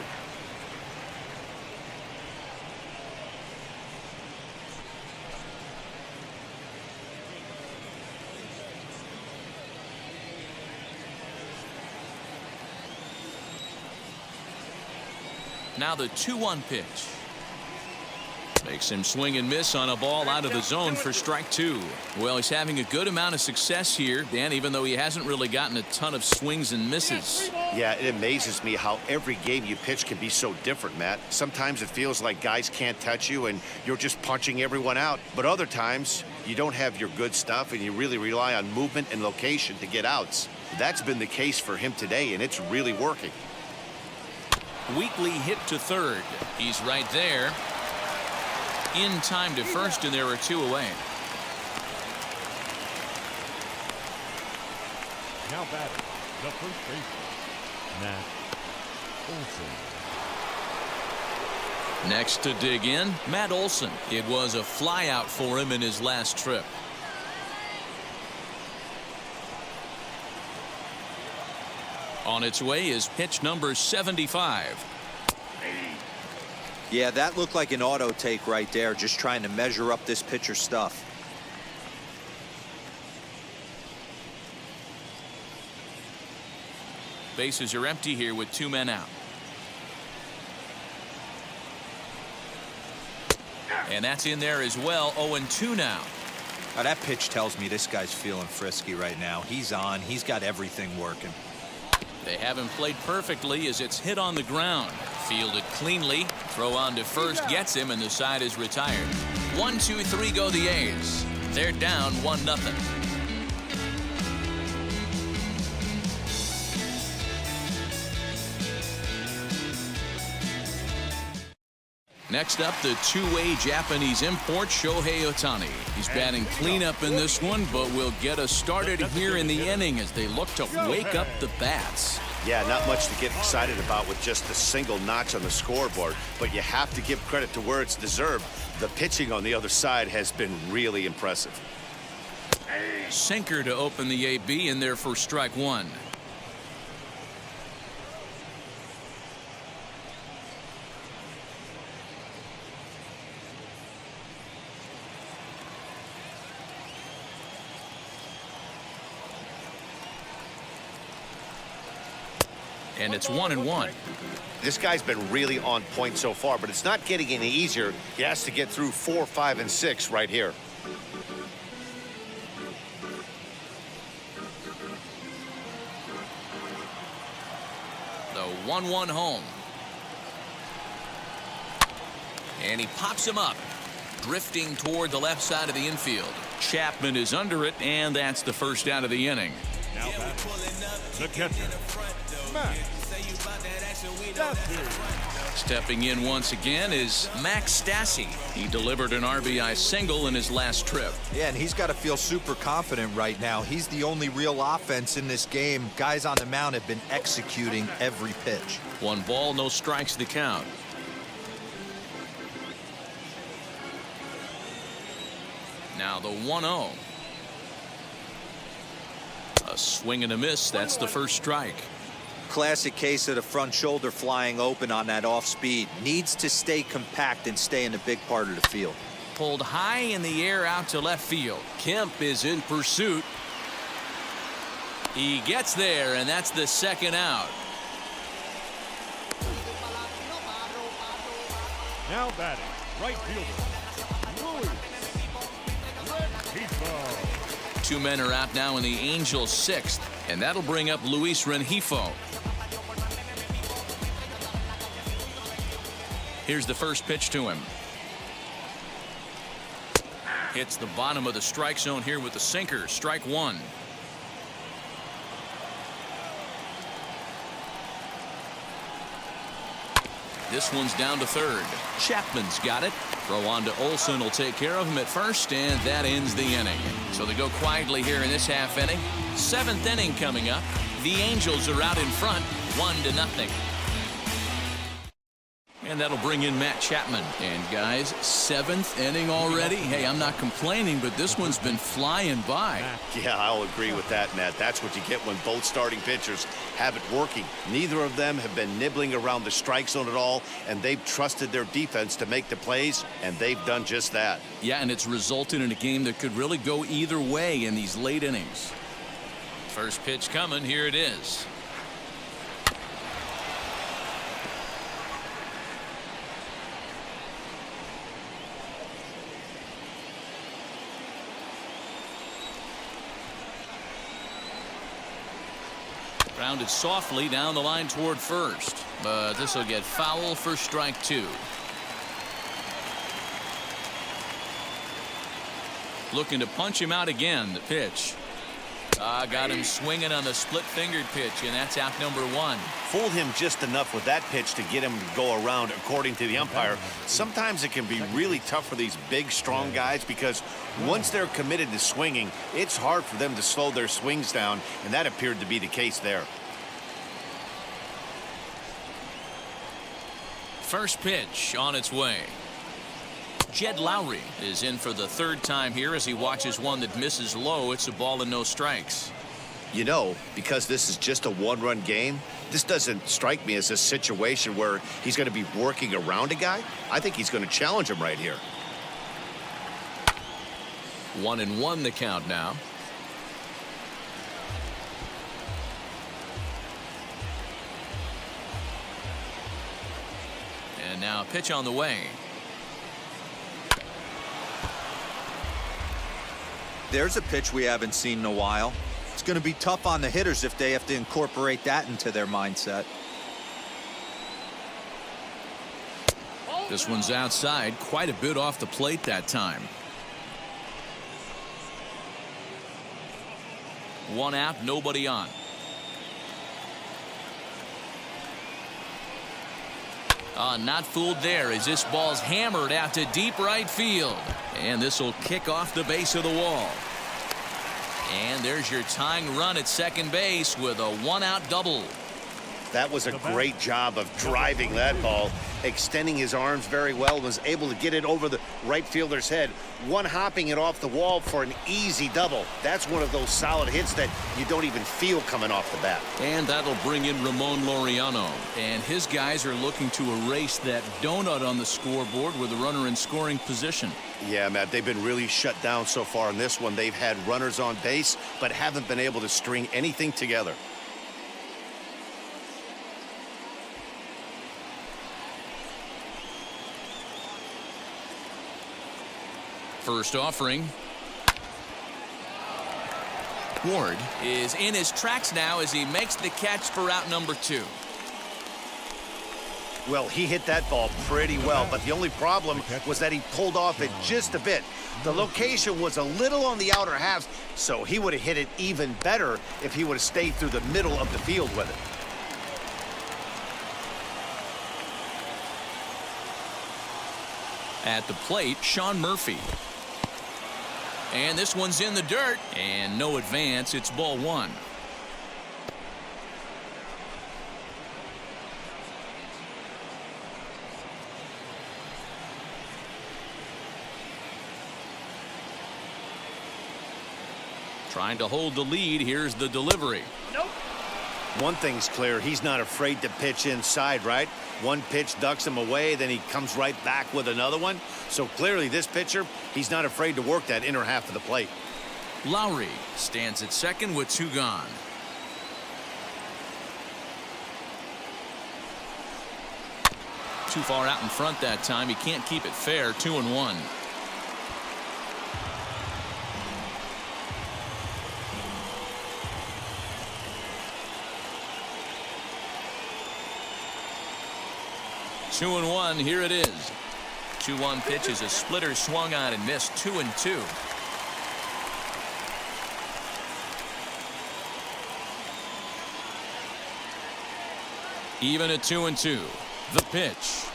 Now the 2-1 pitch. Makes him swing and miss on a ball out of the zone for strike 2. Well, he's having a good amount of success here, Dan, even though he hasn't really gotten a ton of swings and misses. Yeah, it amazes me how every game you pitch can be so different, Matt. Sometimes it feels like guys can't touch you and you're just punching everyone out. But other times you don't have your good stuff and you really rely on movement and location to get outs. That's been the case for him today, and it's really working. Weekly hit to third. He's right there. In time to first, and there are 2 away. Now batting, the first baseman, Matt Olson. Next to dig in, Matt Olson. It was a flyout for him in his last trip. On its way is pitch number 75. Yeah, that looked like an auto take right there, just trying to measure up this pitcher's stuff. Bases are empty here with 2 men out. And that's in there as well. 0-2 now. Now that pitch tells me this guy's feeling frisky right now. He's on. He's got everything working. They haven't played perfectly as it's hit on the ground. Fielded cleanly. Throw on to first gets him, and the side is retired. 1, 2, 3 go the A's. They're down 1-0. Next up, the two-way Japanese import, Shohei Ohtani. He's batting cleanup in this one, but will get us started here in the inning as they look to wake up the bats. Yeah, not much to get excited about with just a single notch on the scoreboard, but you have to give credit to where it's deserved. The pitching on the other side has been really impressive. Sinker to open the AB in there for strike one. And it's 1-1. This guy's been really on point so far, but it's not getting any easier. He has to get through 4, 5, and 6 right here. The 1-1 home. And he pops him up, drifting toward the left side of the infield. Chapman is under it, and that's the first out of the inning. Now batting, the catcher, Max Stassi. Stepping in once again is Max Stassi. He delivered an RBI single in his last trip. Yeah, and he's got to feel super confident right now. He's the only real offense in this game. Guys on the mound have been executing every pitch. 1 ball, no strikes the count. Now the 1-0. A swing and a miss. That's the first strike. Classic case of the front shoulder flying open on that off speed. Needs to stay compact and stay in the big part of the field. Pulled high in the air out to left field. Kemp is in pursuit. He gets there, and that's the second out. Now batting, right fielder, Luis Rengifo. 2 men are out now in the Angels' 6th, and that'll bring up Luis Rengifo. Here's the first pitch to him. Hits the bottom of the strike zone here with the sinker. Strike one. This one's down to third. Chapman's got it. Throw on to Olsen will take care of him at first, and that ends the inning. So they go quietly here in this half inning. 7th inning coming up. The Angels are out in front, 1-0. And that'll bring in Matt Chapman. And guys, 7th inning already. Hey, I'm not complaining, but this one's been flying by. Yeah, I'll agree with that, Matt. That's what you get when both starting pitchers have it working. Neither of them have been nibbling around the strike zone at all, and they've trusted their defense to make the plays, and they've done just that. Yeah, and it's resulted in a game that could really go either way in these late innings. First pitch coming. Here it is. Grounded softly down the line toward first, but this will get foul for strike two. Looking to punch him out again. The pitch. Got him swinging on the split-fingered pitch, and that's out number one. Fooled him just enough with that pitch to get him to go around, according to the umpire. Sometimes it can be really tough for these big, strong guys because once they're committed to swinging, it's hard for them to slow their swings down, and that appeared to be the case there. First pitch on its way. Jed Lowry is in for the third time here as he watches one that misses low. It's a ball and no strikes. You know, because this is just a one-run game, this doesn't strike me as a situation where he's going to be working around a guy. I think he's going to challenge him right here. 1-1 the count now. And now a pitch on the way. There's a pitch we haven't seen in a while. It's going to be tough on the hitters if they have to incorporate that into their mindset. This one's outside, quite a bit off the plate that time. 1 out, nobody on. Not fooled there as this ball's hammered out to deep right field. And this will kick off the base of the wall. And there's your tying run at second base with a 1-out double. That was a great job of driving that ball, extending his arms very well, was able to get it over the right fielder's head, one-hopping it off the wall for an easy double. That's one of those solid hits that you don't even feel coming off the bat. And that'll bring in Ramon Laureano. And his guys are looking to erase that donut on the scoreboard with a runner in scoring position. Yeah, Matt, they've been really shut down so far in this one. They've had runners on base, but haven't been able to string anything together. First offering. Ward is in his tracks now as he makes the catch for out number 2. Well, he hit that ball pretty well, but the only problem was that he pulled off it just a bit. The location was a little on the outer half, so he would have hit it even better if he would have stayed through the middle of the field with it. At the plate, Sean Murphy. And this one's in the dirt, and no advance. It's ball 1. Trying to hold the lead. Here's the delivery. Nope. One thing's clear, he's not afraid to pitch inside, right? One pitch ducks him away, then he comes right back with another one. So clearly this pitcher, he's not afraid to work that inner half of the plate. Lowry stands at second with 2 gone. Too far out in front that time. He can't keep it fair. 2-1. Two and 1. Here it is. 2-1 pitch is a splitter swung on and missed. 2-2. Even at 2-2. The pitch.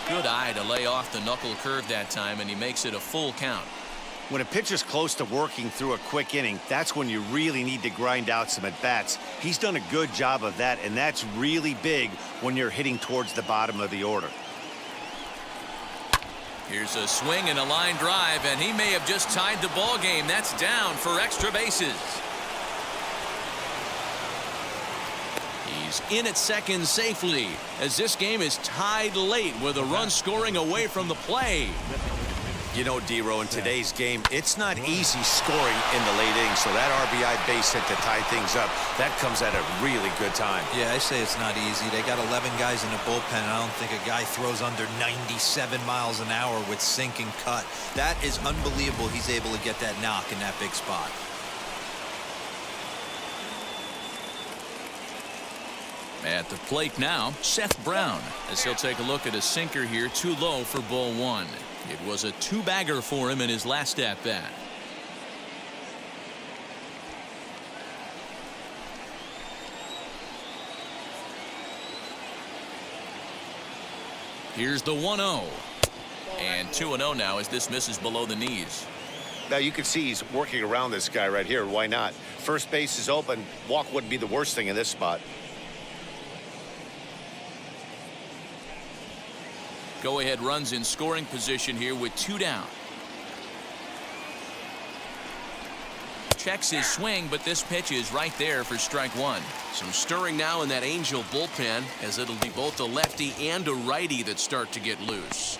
Good eye to lay off the knuckle curve that time, and he makes it a full count. When a pitcher's close to working through a quick inning, that's when you really need to grind out some at-bats. He's done a good job of that, and that's really big when you're hitting towards the bottom of the order. Here's a swing and a line drive, and he may have just tied the ball game. That's down for extra bases. He's in at second safely as this game is tied late with a run scoring away from the play. You know, D-Row, in today's game, it's not easy scoring in the late innings, so that RBI base hit to tie things up, that comes at a really good time. Yeah, I say it's not easy. They got 11 guys in the bullpen, and I don't think a guy throws under 97 miles an hour with sink and cut. That is unbelievable he's able to get that knock in that big spot. At the plate now, Seth Brown, as he'll take a look at a sinker here, too low for ball 1. It was a 2-bagger for him in his last at-bat. Here's the 1-0. And 2-0 now as this misses below the knees. Now you can see he's working around this guy right here. Why not? First base is open. Walk wouldn't be the worst thing in this spot. Go-ahead runs in scoring position here with 2 down. Checks his swing, but this pitch is right there for strike 1. Some stirring now in that Angel bullpen, as it'll be both a lefty and a righty that start to get loose.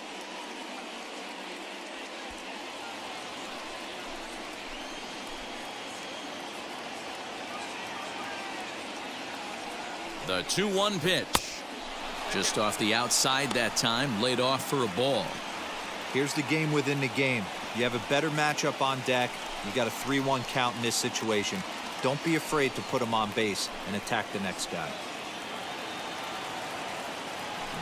The 2-1 pitch. Just off the outside that time, laid off for a ball. Here's the game within the game. You have a better matchup on deck. You got a 3-1 count in this situation. Don't be afraid to put him on base and attack the next guy.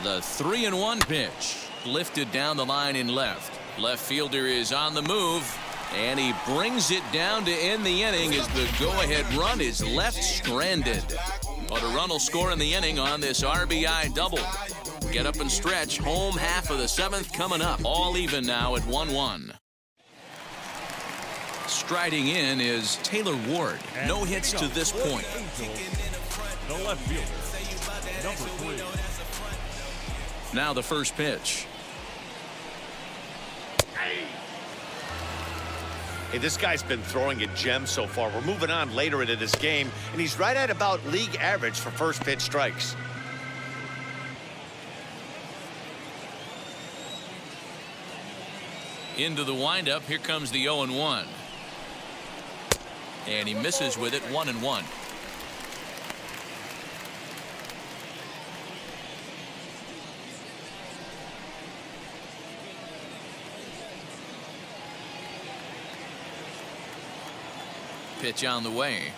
The 3-1 pitch. Lifted down the line in left. Left fielder is on the move, and he brings it down to end the inning as the go-ahead run is left stranded. But a run will score in the inning on this RBI double. Get up and stretch. Home half of the 7th coming up. All even now at 1-1. Striding in is Taylor Ward. No hits to this point. The left fielder, number 3. Now the first pitch. Hey, this guy's been throwing a gem so far. We're moving on later into this game, and he's right at about league average for first pitch strikes. Into the windup. Here comes the 0-1. And he misses with it. 1-1. Pitch on the way.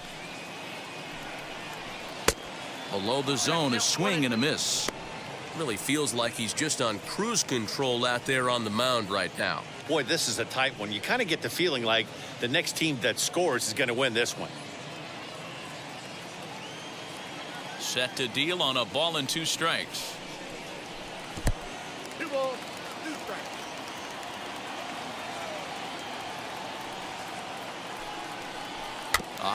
Below the zone, a swing and a miss. Really feels like he's just on cruise control out there on the mound right now. Boy, this is a tight one. You kind of get the feeling like the next team that scores is going to win this one. Set to deal on a ball and 2 strikes. 2 balls, 2 strikes.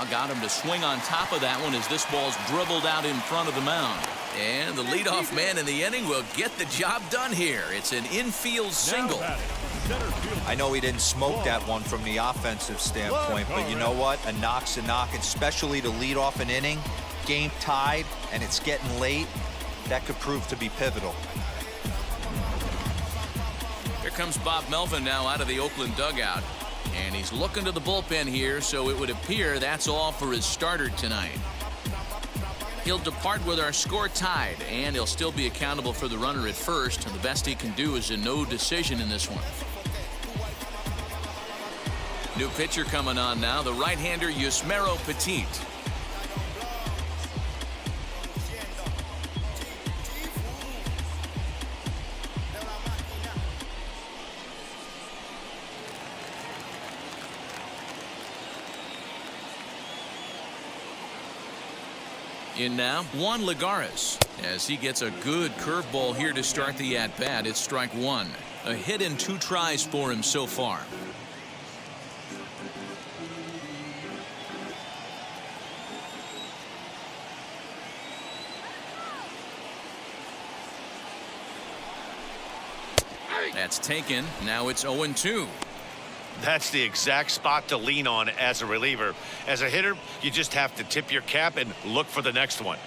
Got him to swing on top of that one as this ball's dribbled out in front of the mound. And the leadoff man in the inning will get the job done here. It's an infield single. I know he didn't smoke that one from the offensive standpoint, but you know what? A knock's a knock, especially to lead off an inning, game tied, and it's getting late. That could prove to be pivotal. Here comes Bob Melvin now out of the Oakland dugout. And he's looking to the bullpen here, so it would appear that's all for his starter tonight. He'll depart with our score tied, and he'll still be accountable for the runner at first. And the best he can do is a no decision in this one. New pitcher coming on now, the right-hander Yusmeiro Petit. In now, Juan Lagares, as he gets a good curveball here to start the at-bat. It's strike 1. A hit in 2 tries for him so far. That's taken. Now it's 0-2. That's the exact spot to lean on as a reliever. As a hitter, you just have to tip your cap and look for the next one.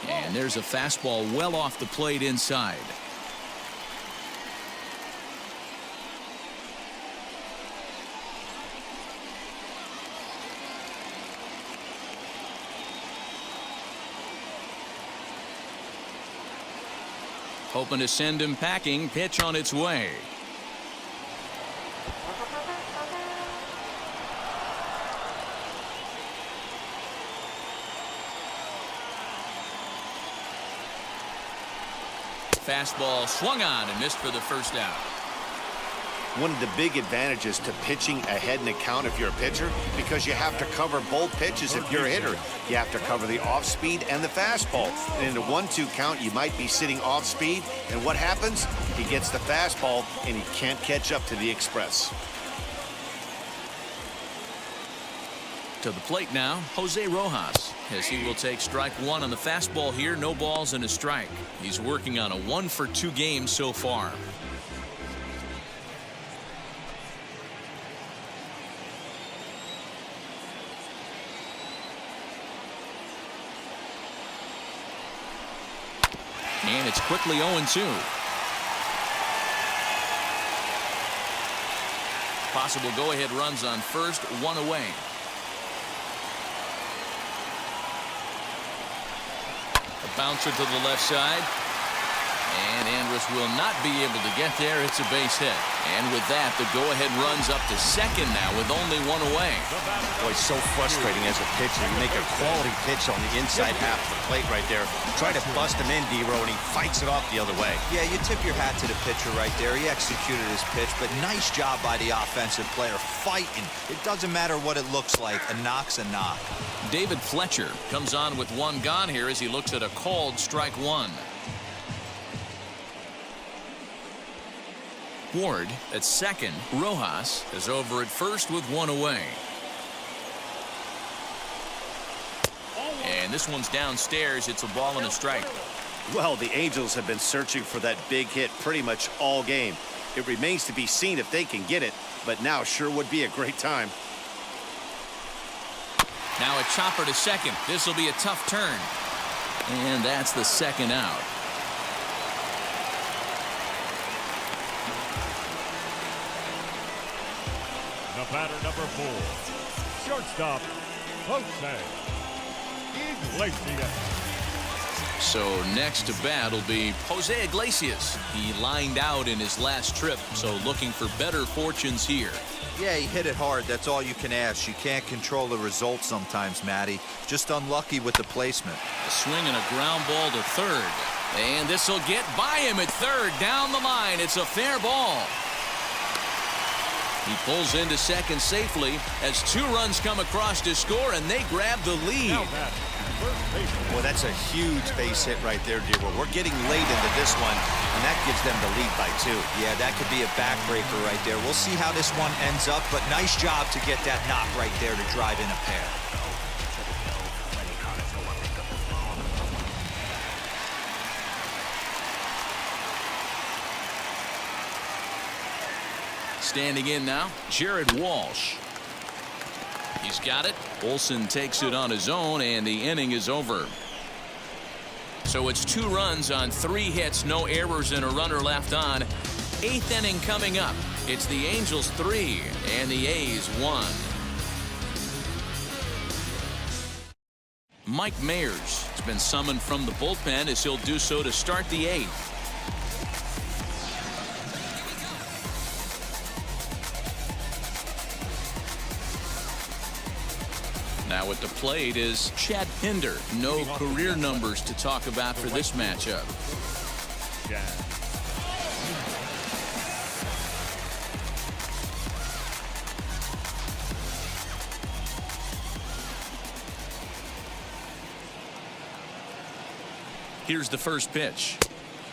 And there's a fastball well off the plate inside. Hoping to send him packing. Pitch on its way. Fastball swung on and missed for the first out. One of the big advantages to pitching ahead in the count if you're a pitcher, because you have to cover both pitches if you're a hitter. You have to cover the off speed and the fastball. And in the 1-2 count, you might be sitting off speed, and what happens? He gets the fastball and he can't catch up to the express. To the plate now, Jose Rojas, as he will take strike 1 on the fastball here. No balls and a strike. He's working on a 1-for-2 game so far. And it's quickly 0-2. Possible go-ahead runs on first, 1 away. A bouncer to the left side. And Andrus will not be able to get there. It's a base hit. And with that, the go-ahead runs up to second now with only 1 away. Boy, it's so frustrating as a pitcher. You make a quality pitch on the inside half of the plate right there. Try to bust him in, D-Row, and he fights it off the other way. Yeah, you tip your hat to the pitcher right there. He executed his pitch, but nice job by the offensive player fighting. It doesn't matter what it looks like. A knock's a knock. David Fletcher comes on with 1 gone here as he looks at a called strike 1. Ward at second. Rojas is over at first with one away. And this one's downstairs. It's a ball and a strike. Well, the Angels have been searching for that big hit pretty much all game. It remains to be seen if they can get it, but now sure would be a great time. Now a chopper to second. This will be a tough turn. And that's the second out. The batter, number 4, shortstop, Jose Iglesias. So next to bat will be Jose Iglesias. He lined out in his last trip, so looking for better fortunes here. Yeah, he hit it hard. That's all you can ask. You can't control the result sometimes, Matty. Just unlucky with the placement. A swing and a ground ball to third. And this will get by him at third. Down the line. It's a fair ball. He pulls into second safely as 2 runs come across to score, and they grab the lead. Well, that's a huge base hit right there, Dero. We're getting late into this one, and that gives them the lead by 2. Yeah, that could be a backbreaker right there. We'll see how this one ends up, but nice job to get that knock right there to drive in a pair. Standing in now, Jared Walsh. He's got it. Olsen takes it on his own, and the inning is over. So it's 2 runs on 3 hits, no errors, and a runner left on. 8th inning coming up. It's the Angels 3 and the A's 1. Mike Mayers has been summoned from the bullpen as he'll do so to start the 8th. Now at the plate is Chad Pinder. No career numbers to talk about for this matchup. Here's the first pitch.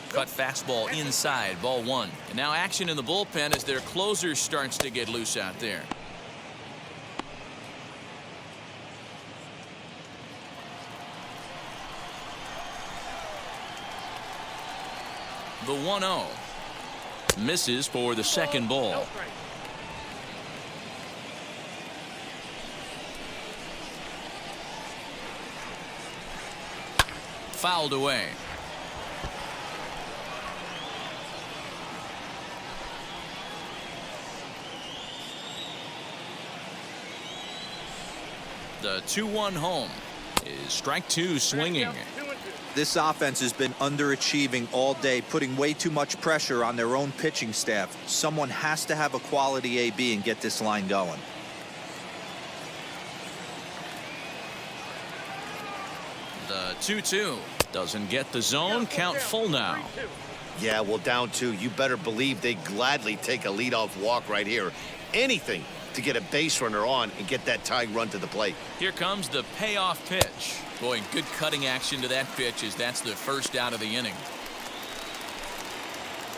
Cut fastball inside, ball 1. And now action in the bullpen as their closer starts to get loose out there. The 1-0 misses for the second ball. Fouled away. The 2-1 home is strike 2 swinging. This offense has been underachieving all day, putting way too much pressure on their own pitching staff. Someone has to have a quality AB and get this line going. The 2-2 doesn't get the zone. Count full now. Yeah, well, down 2. You better believe they gladly take a leadoff walk right here. Anything to get a base runner on and get that tying run to the plate. Here comes the payoff pitch. Boy, good cutting action to that pitch as that's the first out of the inning.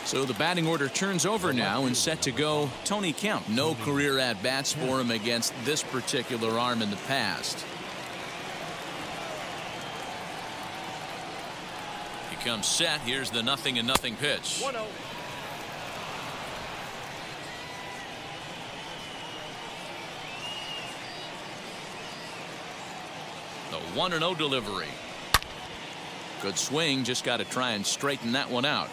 So the batting order turns over now and set to go Tony Kemp. No career at-bats for him against this particular arm in the past. He comes set. Here's the 0-0 pitch. 1-0. The 1-0 delivery. Good swing. Just got to try and straighten that one out.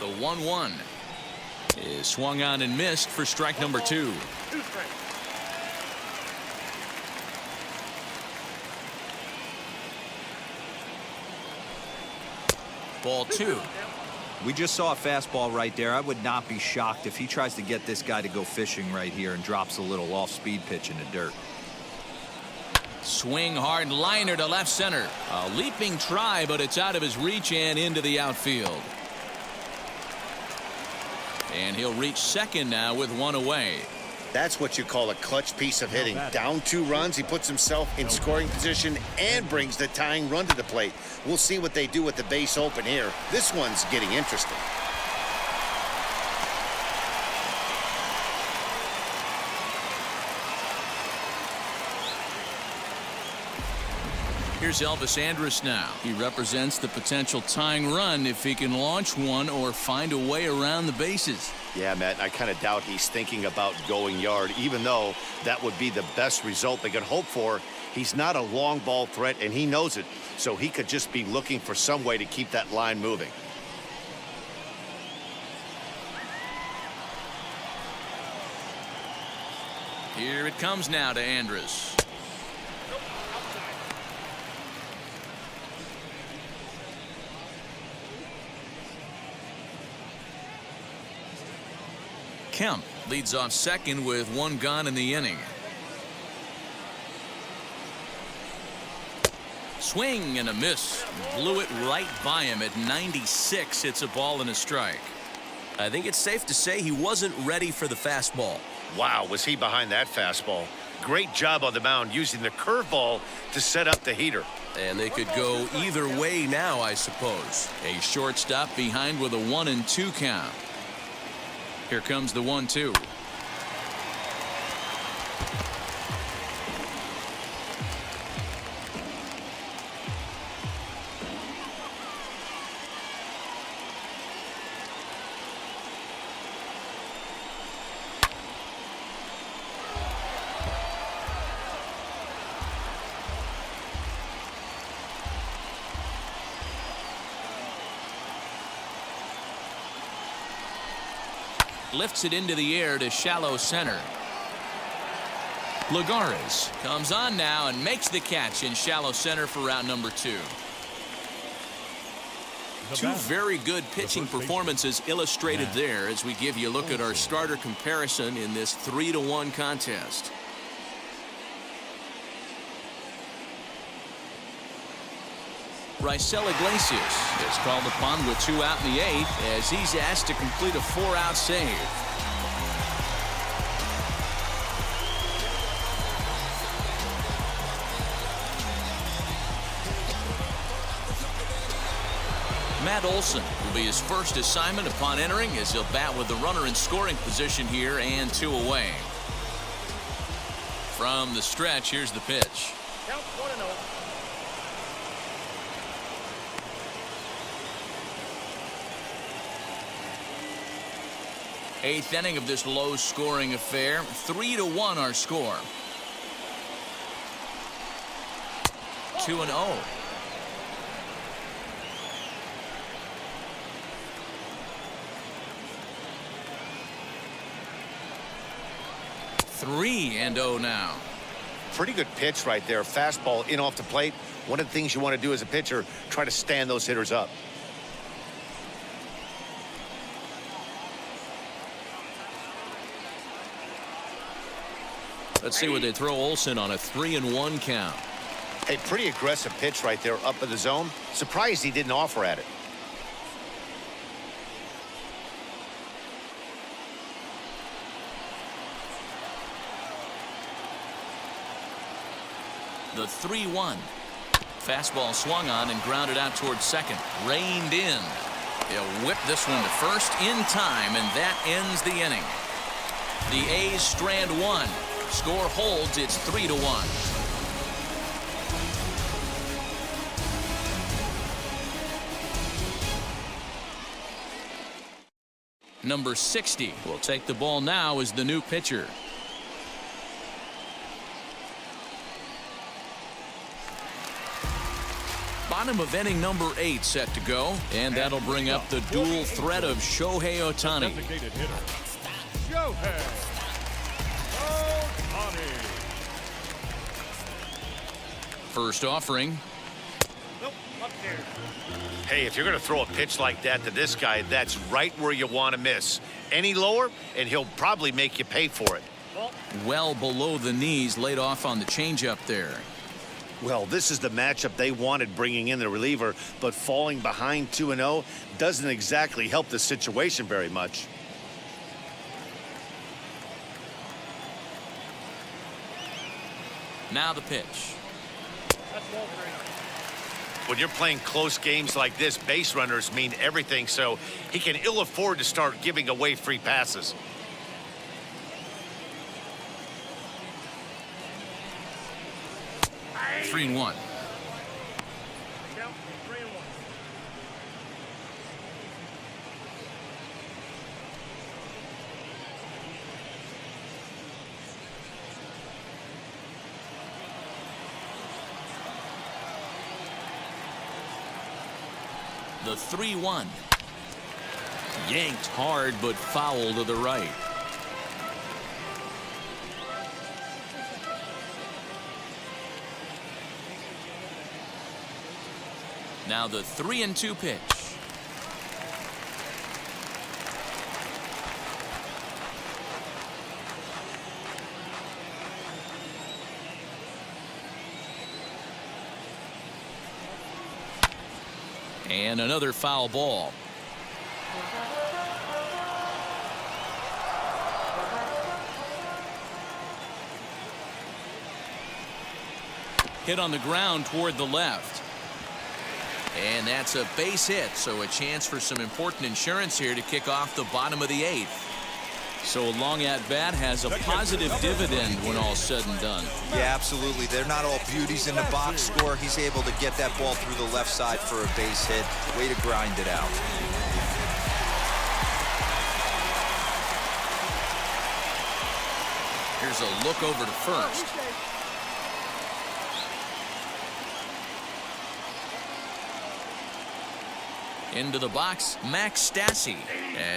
The 1-1 is swung on and missed for strike number 2. Ball 2. We just saw a fastball right there. I would not be shocked if he tries to get this guy to go fishing right here and drops a little off-speed pitch in the dirt. Swing hard liner to left center. A leaping try, but it's out of his reach and into the outfield. And he'll reach second now with one away. That's what you call a clutch piece of hitting. Down 2 runs, he puts himself in scoring position and brings the tying run to the plate. We'll see what they do with the base open here. This one's getting interesting. Here's Elvis Andrus now. He represents the potential tying run if he can launch one or find a way around the bases. Yeah, Matt, I kind of doubt he's thinking about going yard, even though that would be the best result they could hope for. He's not a long ball threat, and he knows it, so he could just be looking for some way to keep that line moving. Here it comes now to Andrus. Kemp leads off second with 1 gone in the inning. Swing and a miss. Blew it right by him at 96. It's a ball and a strike. I think it's safe to say he wasn't ready for the fastball. Wow, was he behind that fastball. Great job on the mound using the curveball to set up the heater. And they could go either way now, I suppose. A shortstop behind with a 1-2 count. Here comes the 1-2. Lifts it into the air to shallow center. Lagares comes on now and makes the catch in shallow center for route number 2. Two very good pitching performances illustrated there as we give you a look at our starter comparison in this 3-1 contest. Raisel Iglesias is called upon with 2 out in the 8th as he's asked to complete a 4-out save. Matt Olson will be his first assignment upon entering as he'll bat with the runner in scoring position here and 2 away. From the stretch, here's the pitch. Count 1-0. Eighth inning of this low-scoring affair. 3-1 our score. 2-0. Three and 0 now. Pretty good pitch right there. Fastball in off the plate. One of the things you want to do as a pitcher, try to stand those hitters up. Let's see what they throw Olson on a 3-1 count. A pretty aggressive pitch right there up in the zone. Surprised he didn't offer at it. The 3-1. Fastball swung on and grounded out towards second. Reined in. They'll whip this one to first in time, and that ends the inning. The A's strand 1. Score holds. It's 3-1. Number 60 will take the ball now as the new pitcher. Bottom of inning number 8 set to go, and that'll bring up the dual threat of Shohei Ohtani. Designated hitter, Shohei Ohtani. First offering. Nope, up there. Hey, if you're going to throw a pitch like that to this guy, that's right where you want to miss. Any lower, and he'll probably make you pay for it. Ball. Well below the knees, laid off on the changeup there. Well, this is the matchup they wanted bringing in the reliever, but falling behind 2-0 doesn't exactly help the situation very much. Now the pitch. That's ball three. When you're playing close games like this, base runners mean everything, so he can ill afford to start giving away free passes. Three and one. Count 3-1. The 3-1. Yanked hard, but foul to the right. Now the 3-2 pitch. And another foul ball. Hit on the ground toward the left. And that's a base hit, so a chance for some important insurance here to kick off the bottom of the eighth. So a long at bat has a positive dividend when all's said and done. Yeah, absolutely. They're not all beauties in the box score. He's able to get that ball through the left side for a base hit. Way to grind it out. Here's a look over to first. Into the box, Max Stassi,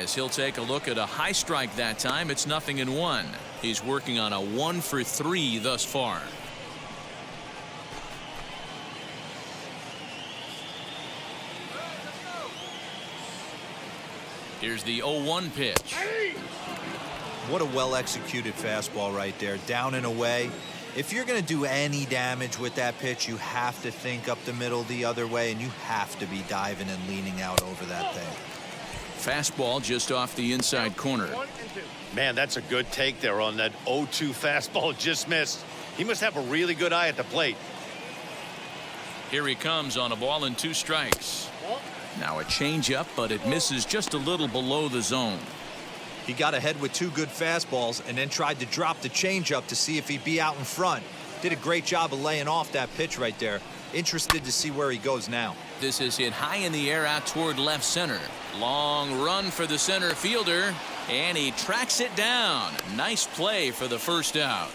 as he'll take a look at a high strike that time. It's 0-1. He's working on a 1-for-3 thus far. Here's the 0-1 pitch. What a well-executed fastball right there. Down and away. If you're going to do any damage with that pitch, you have to think up the middle the other way, and you have to be diving and leaning out over that thing. Fastball just off the inside corner. 1-2. Man, that's a good take there on that 0-2 fastball. Just missed. He must have a really good eye at the plate. Here he comes on a ball and 2 strikes. Now a changeup, but it misses just a little below the zone. He got ahead with 2 good fastballs and then tried to drop the changeup to see if he'd be out in front. Did a great job of laying off that pitch right there. Interested to see where he goes now. This is hit high in the air out toward left center. Long run for the center fielder, and he tracks it down. Nice play for the first out.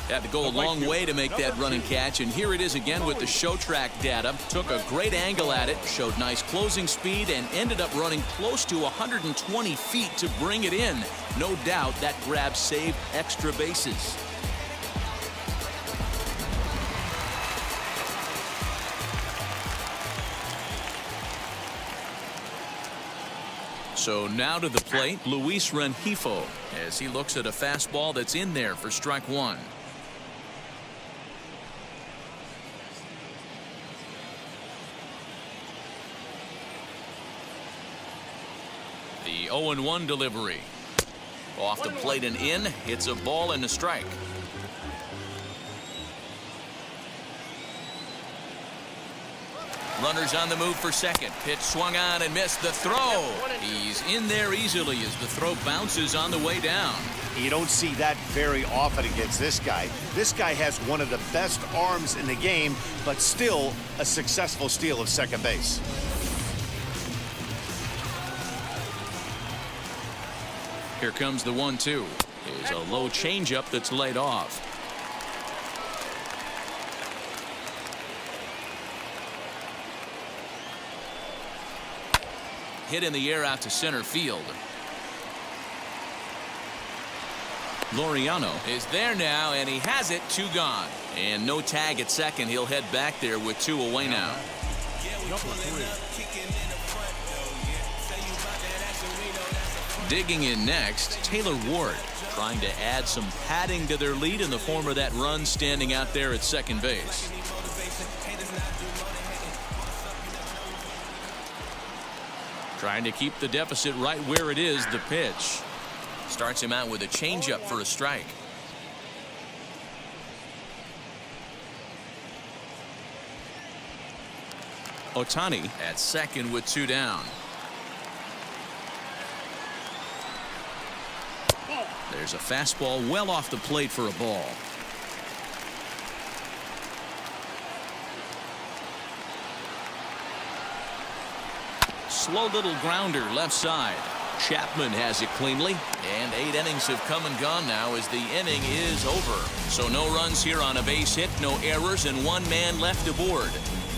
Had to go a long way to make that running catch, and here it is again with the show track data. Took a great angle at it, showed nice closing speed, and ended up running close to 120 feet to bring it in. No doubt that grab saved extra bases. So now to the plate, Luis Rengifo, as he looks at a fastball that's in there for strike 1. The 0-1 delivery. Off the plate and in. It's a ball and a strike. Runners on the move for second. Pitch swung on and missed. The throw. He's in there easily as the throw bounces on the way down. You don't see that very often against this guy. This guy has one of the best arms in the game, but still a successful steal of second base. Here comes the 1-2. Is a low changeup that's laid off. Hit in the air out to center field. Laureano is there now, and he has it. 2 gone. And no tag at second. He'll head back there with 2 away now. Digging in next, Taylor Ward, trying to add some padding to their lead in the form of that run standing out there at second base. Trying to keep the deficit right where it is. The pitch starts him out with a changeup for a strike. Ohtani at second with 2 down. There's a fastball well off the plate for a ball. Slow little grounder left side. Chapman has it cleanly, and 8 innings have come and gone now as the inning is over. So no runs here on a base hit, no errors, and 1 man left aboard.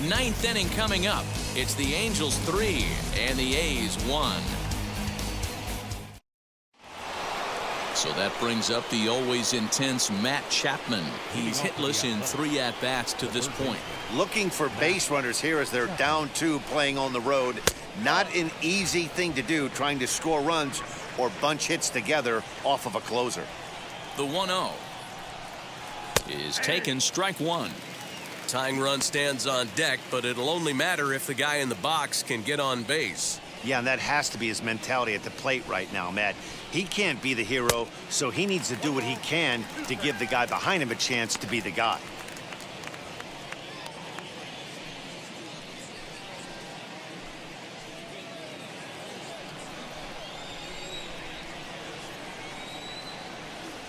9th inning coming up. It's the Angels 3 and the A's 1. So that brings up the always intense Matt Chapman. He's hitless in 3 at-bats to this point. Looking for base runners here as they're down 2 playing on the road. Not an easy thing to do, trying to score runs or bunch hits together off of a closer. The 1-0 is taken, strike 1. Tying run stands on deck, but it'll only matter if the guy in the box can get on base. Yeah, and that has to be his mentality at the plate right now, Matt. He can't be the hero, so he needs to do what he can to give the guy behind him a chance to be the guy.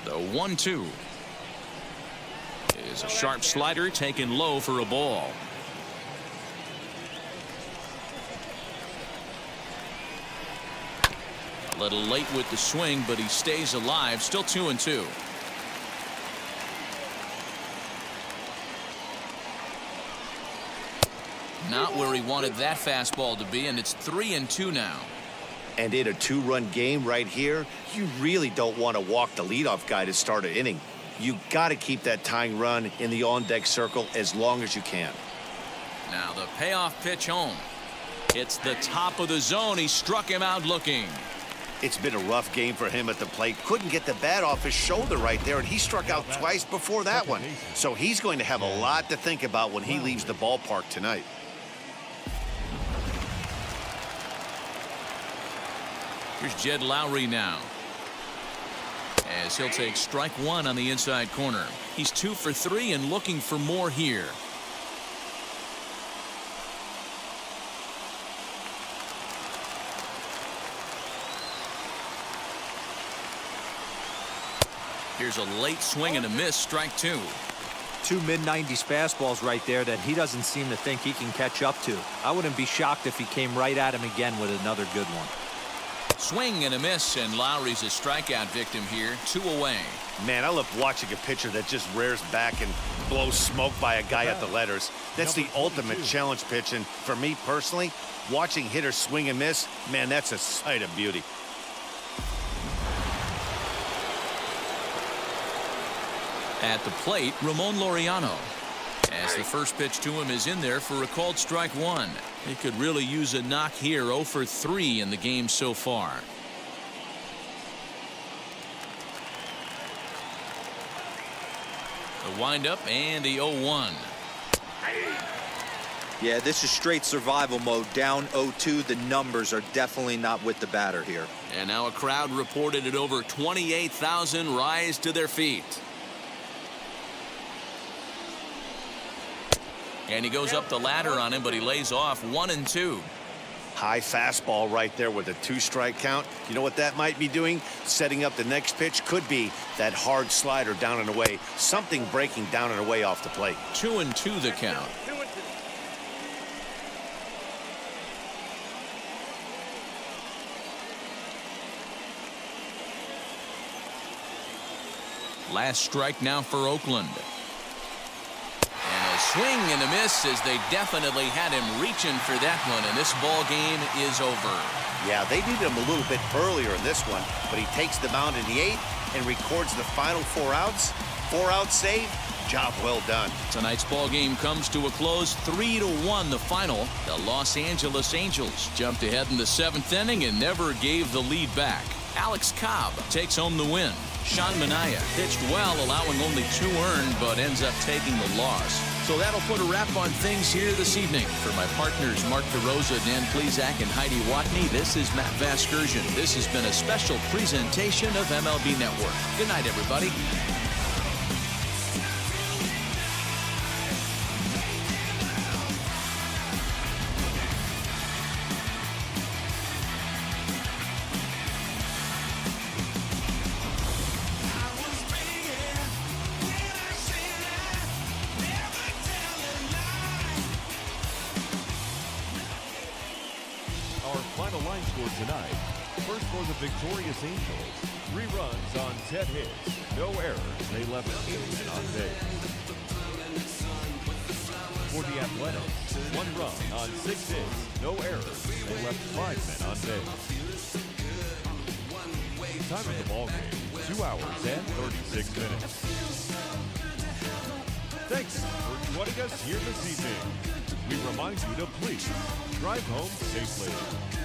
The 1-2 is a sharp slider taken low for a ball. A little late with the swing, but he stays alive. Still 2-2. Not where he wanted that fastball to be, and it's 3-2 now. And in a 2-run game right here, you really don't want to walk the leadoff guy to start an inning. You got to keep that tying run in the on-deck circle as long as you can. Now the payoff pitch home. It's the top of the zone. He struck him out looking. It's been a rough game for him at the plate. Couldn't get the bat off his shoulder right there, and he struck out twice before that one. So he's going to have a lot to think about when he leaves the ballpark tonight. Here's Jed Lowry now, as he'll take strike 1 on the inside corner. He's 2 for 3 and looking for more here. Here's a late swing and a miss, strike 2. 2 mid-90s fastballs right there that he doesn't seem to think he can catch up to. I wouldn't be shocked if he came right at him again with another good one. Swing and a miss, and Lowry's a strikeout victim here. 2 away. Man, I love watching a pitcher that just rears back and blows smoke by a guy at the letters. That's the ultimate challenge pitch, and for me personally, watching hitters swing and miss, man, that's a sight of beauty. At the plate, Ramon Laureano, as the first pitch to him is in there for a called strike 1. He could really use a knock here. 0 for 3 in the game so far. The windup and the 0-1. Yeah, this is straight survival mode. Down 0-2. The numbers are definitely not with the batter here. And now a crowd reported at over 28,000 rise to their feet. And he goes up the ladder on him, but he lays off 1-2. High fastball right there with a 2-strike count. You know what that might be doing? Setting up the next pitch. Could be that hard slider down and away. Something breaking down and away off the plate. 2-2 the count. 2-2. Last strike now for Oakland. Swing and a miss, as they definitely had him reaching for that one, and this ball game is over. Yeah, they needed him a little bit earlier in this one, but he takes the mound in the 8th and records the final 4 outs. 4-out save. Job well done. Tonight's ball game comes to a close, 3-1 the final. The Los Angeles Angels jumped ahead in the 7th inning and never gave the lead back. Alex Cobb takes home the win. Sean Manaea pitched well, allowing only 2 earned, but ends up taking the loss. So that'll put a wrap on things here this evening. For my partners, Mark DeRosa, Dan Plezak, and Heidi Watney, this is Matt Vasgersian. This has been a special presentation of MLB Network. Good night, everybody. our final line score tonight. First for the victorious Angels, 3 runs on 10 hits, no errors. They left 8 men on base. For the Athletics, 1 run on 6 hits, no errors. They left 5 men on base. Time of the ball game, 2 hours and 36 minutes. Thanks for joining us here this evening. We remind you to please drive home safely.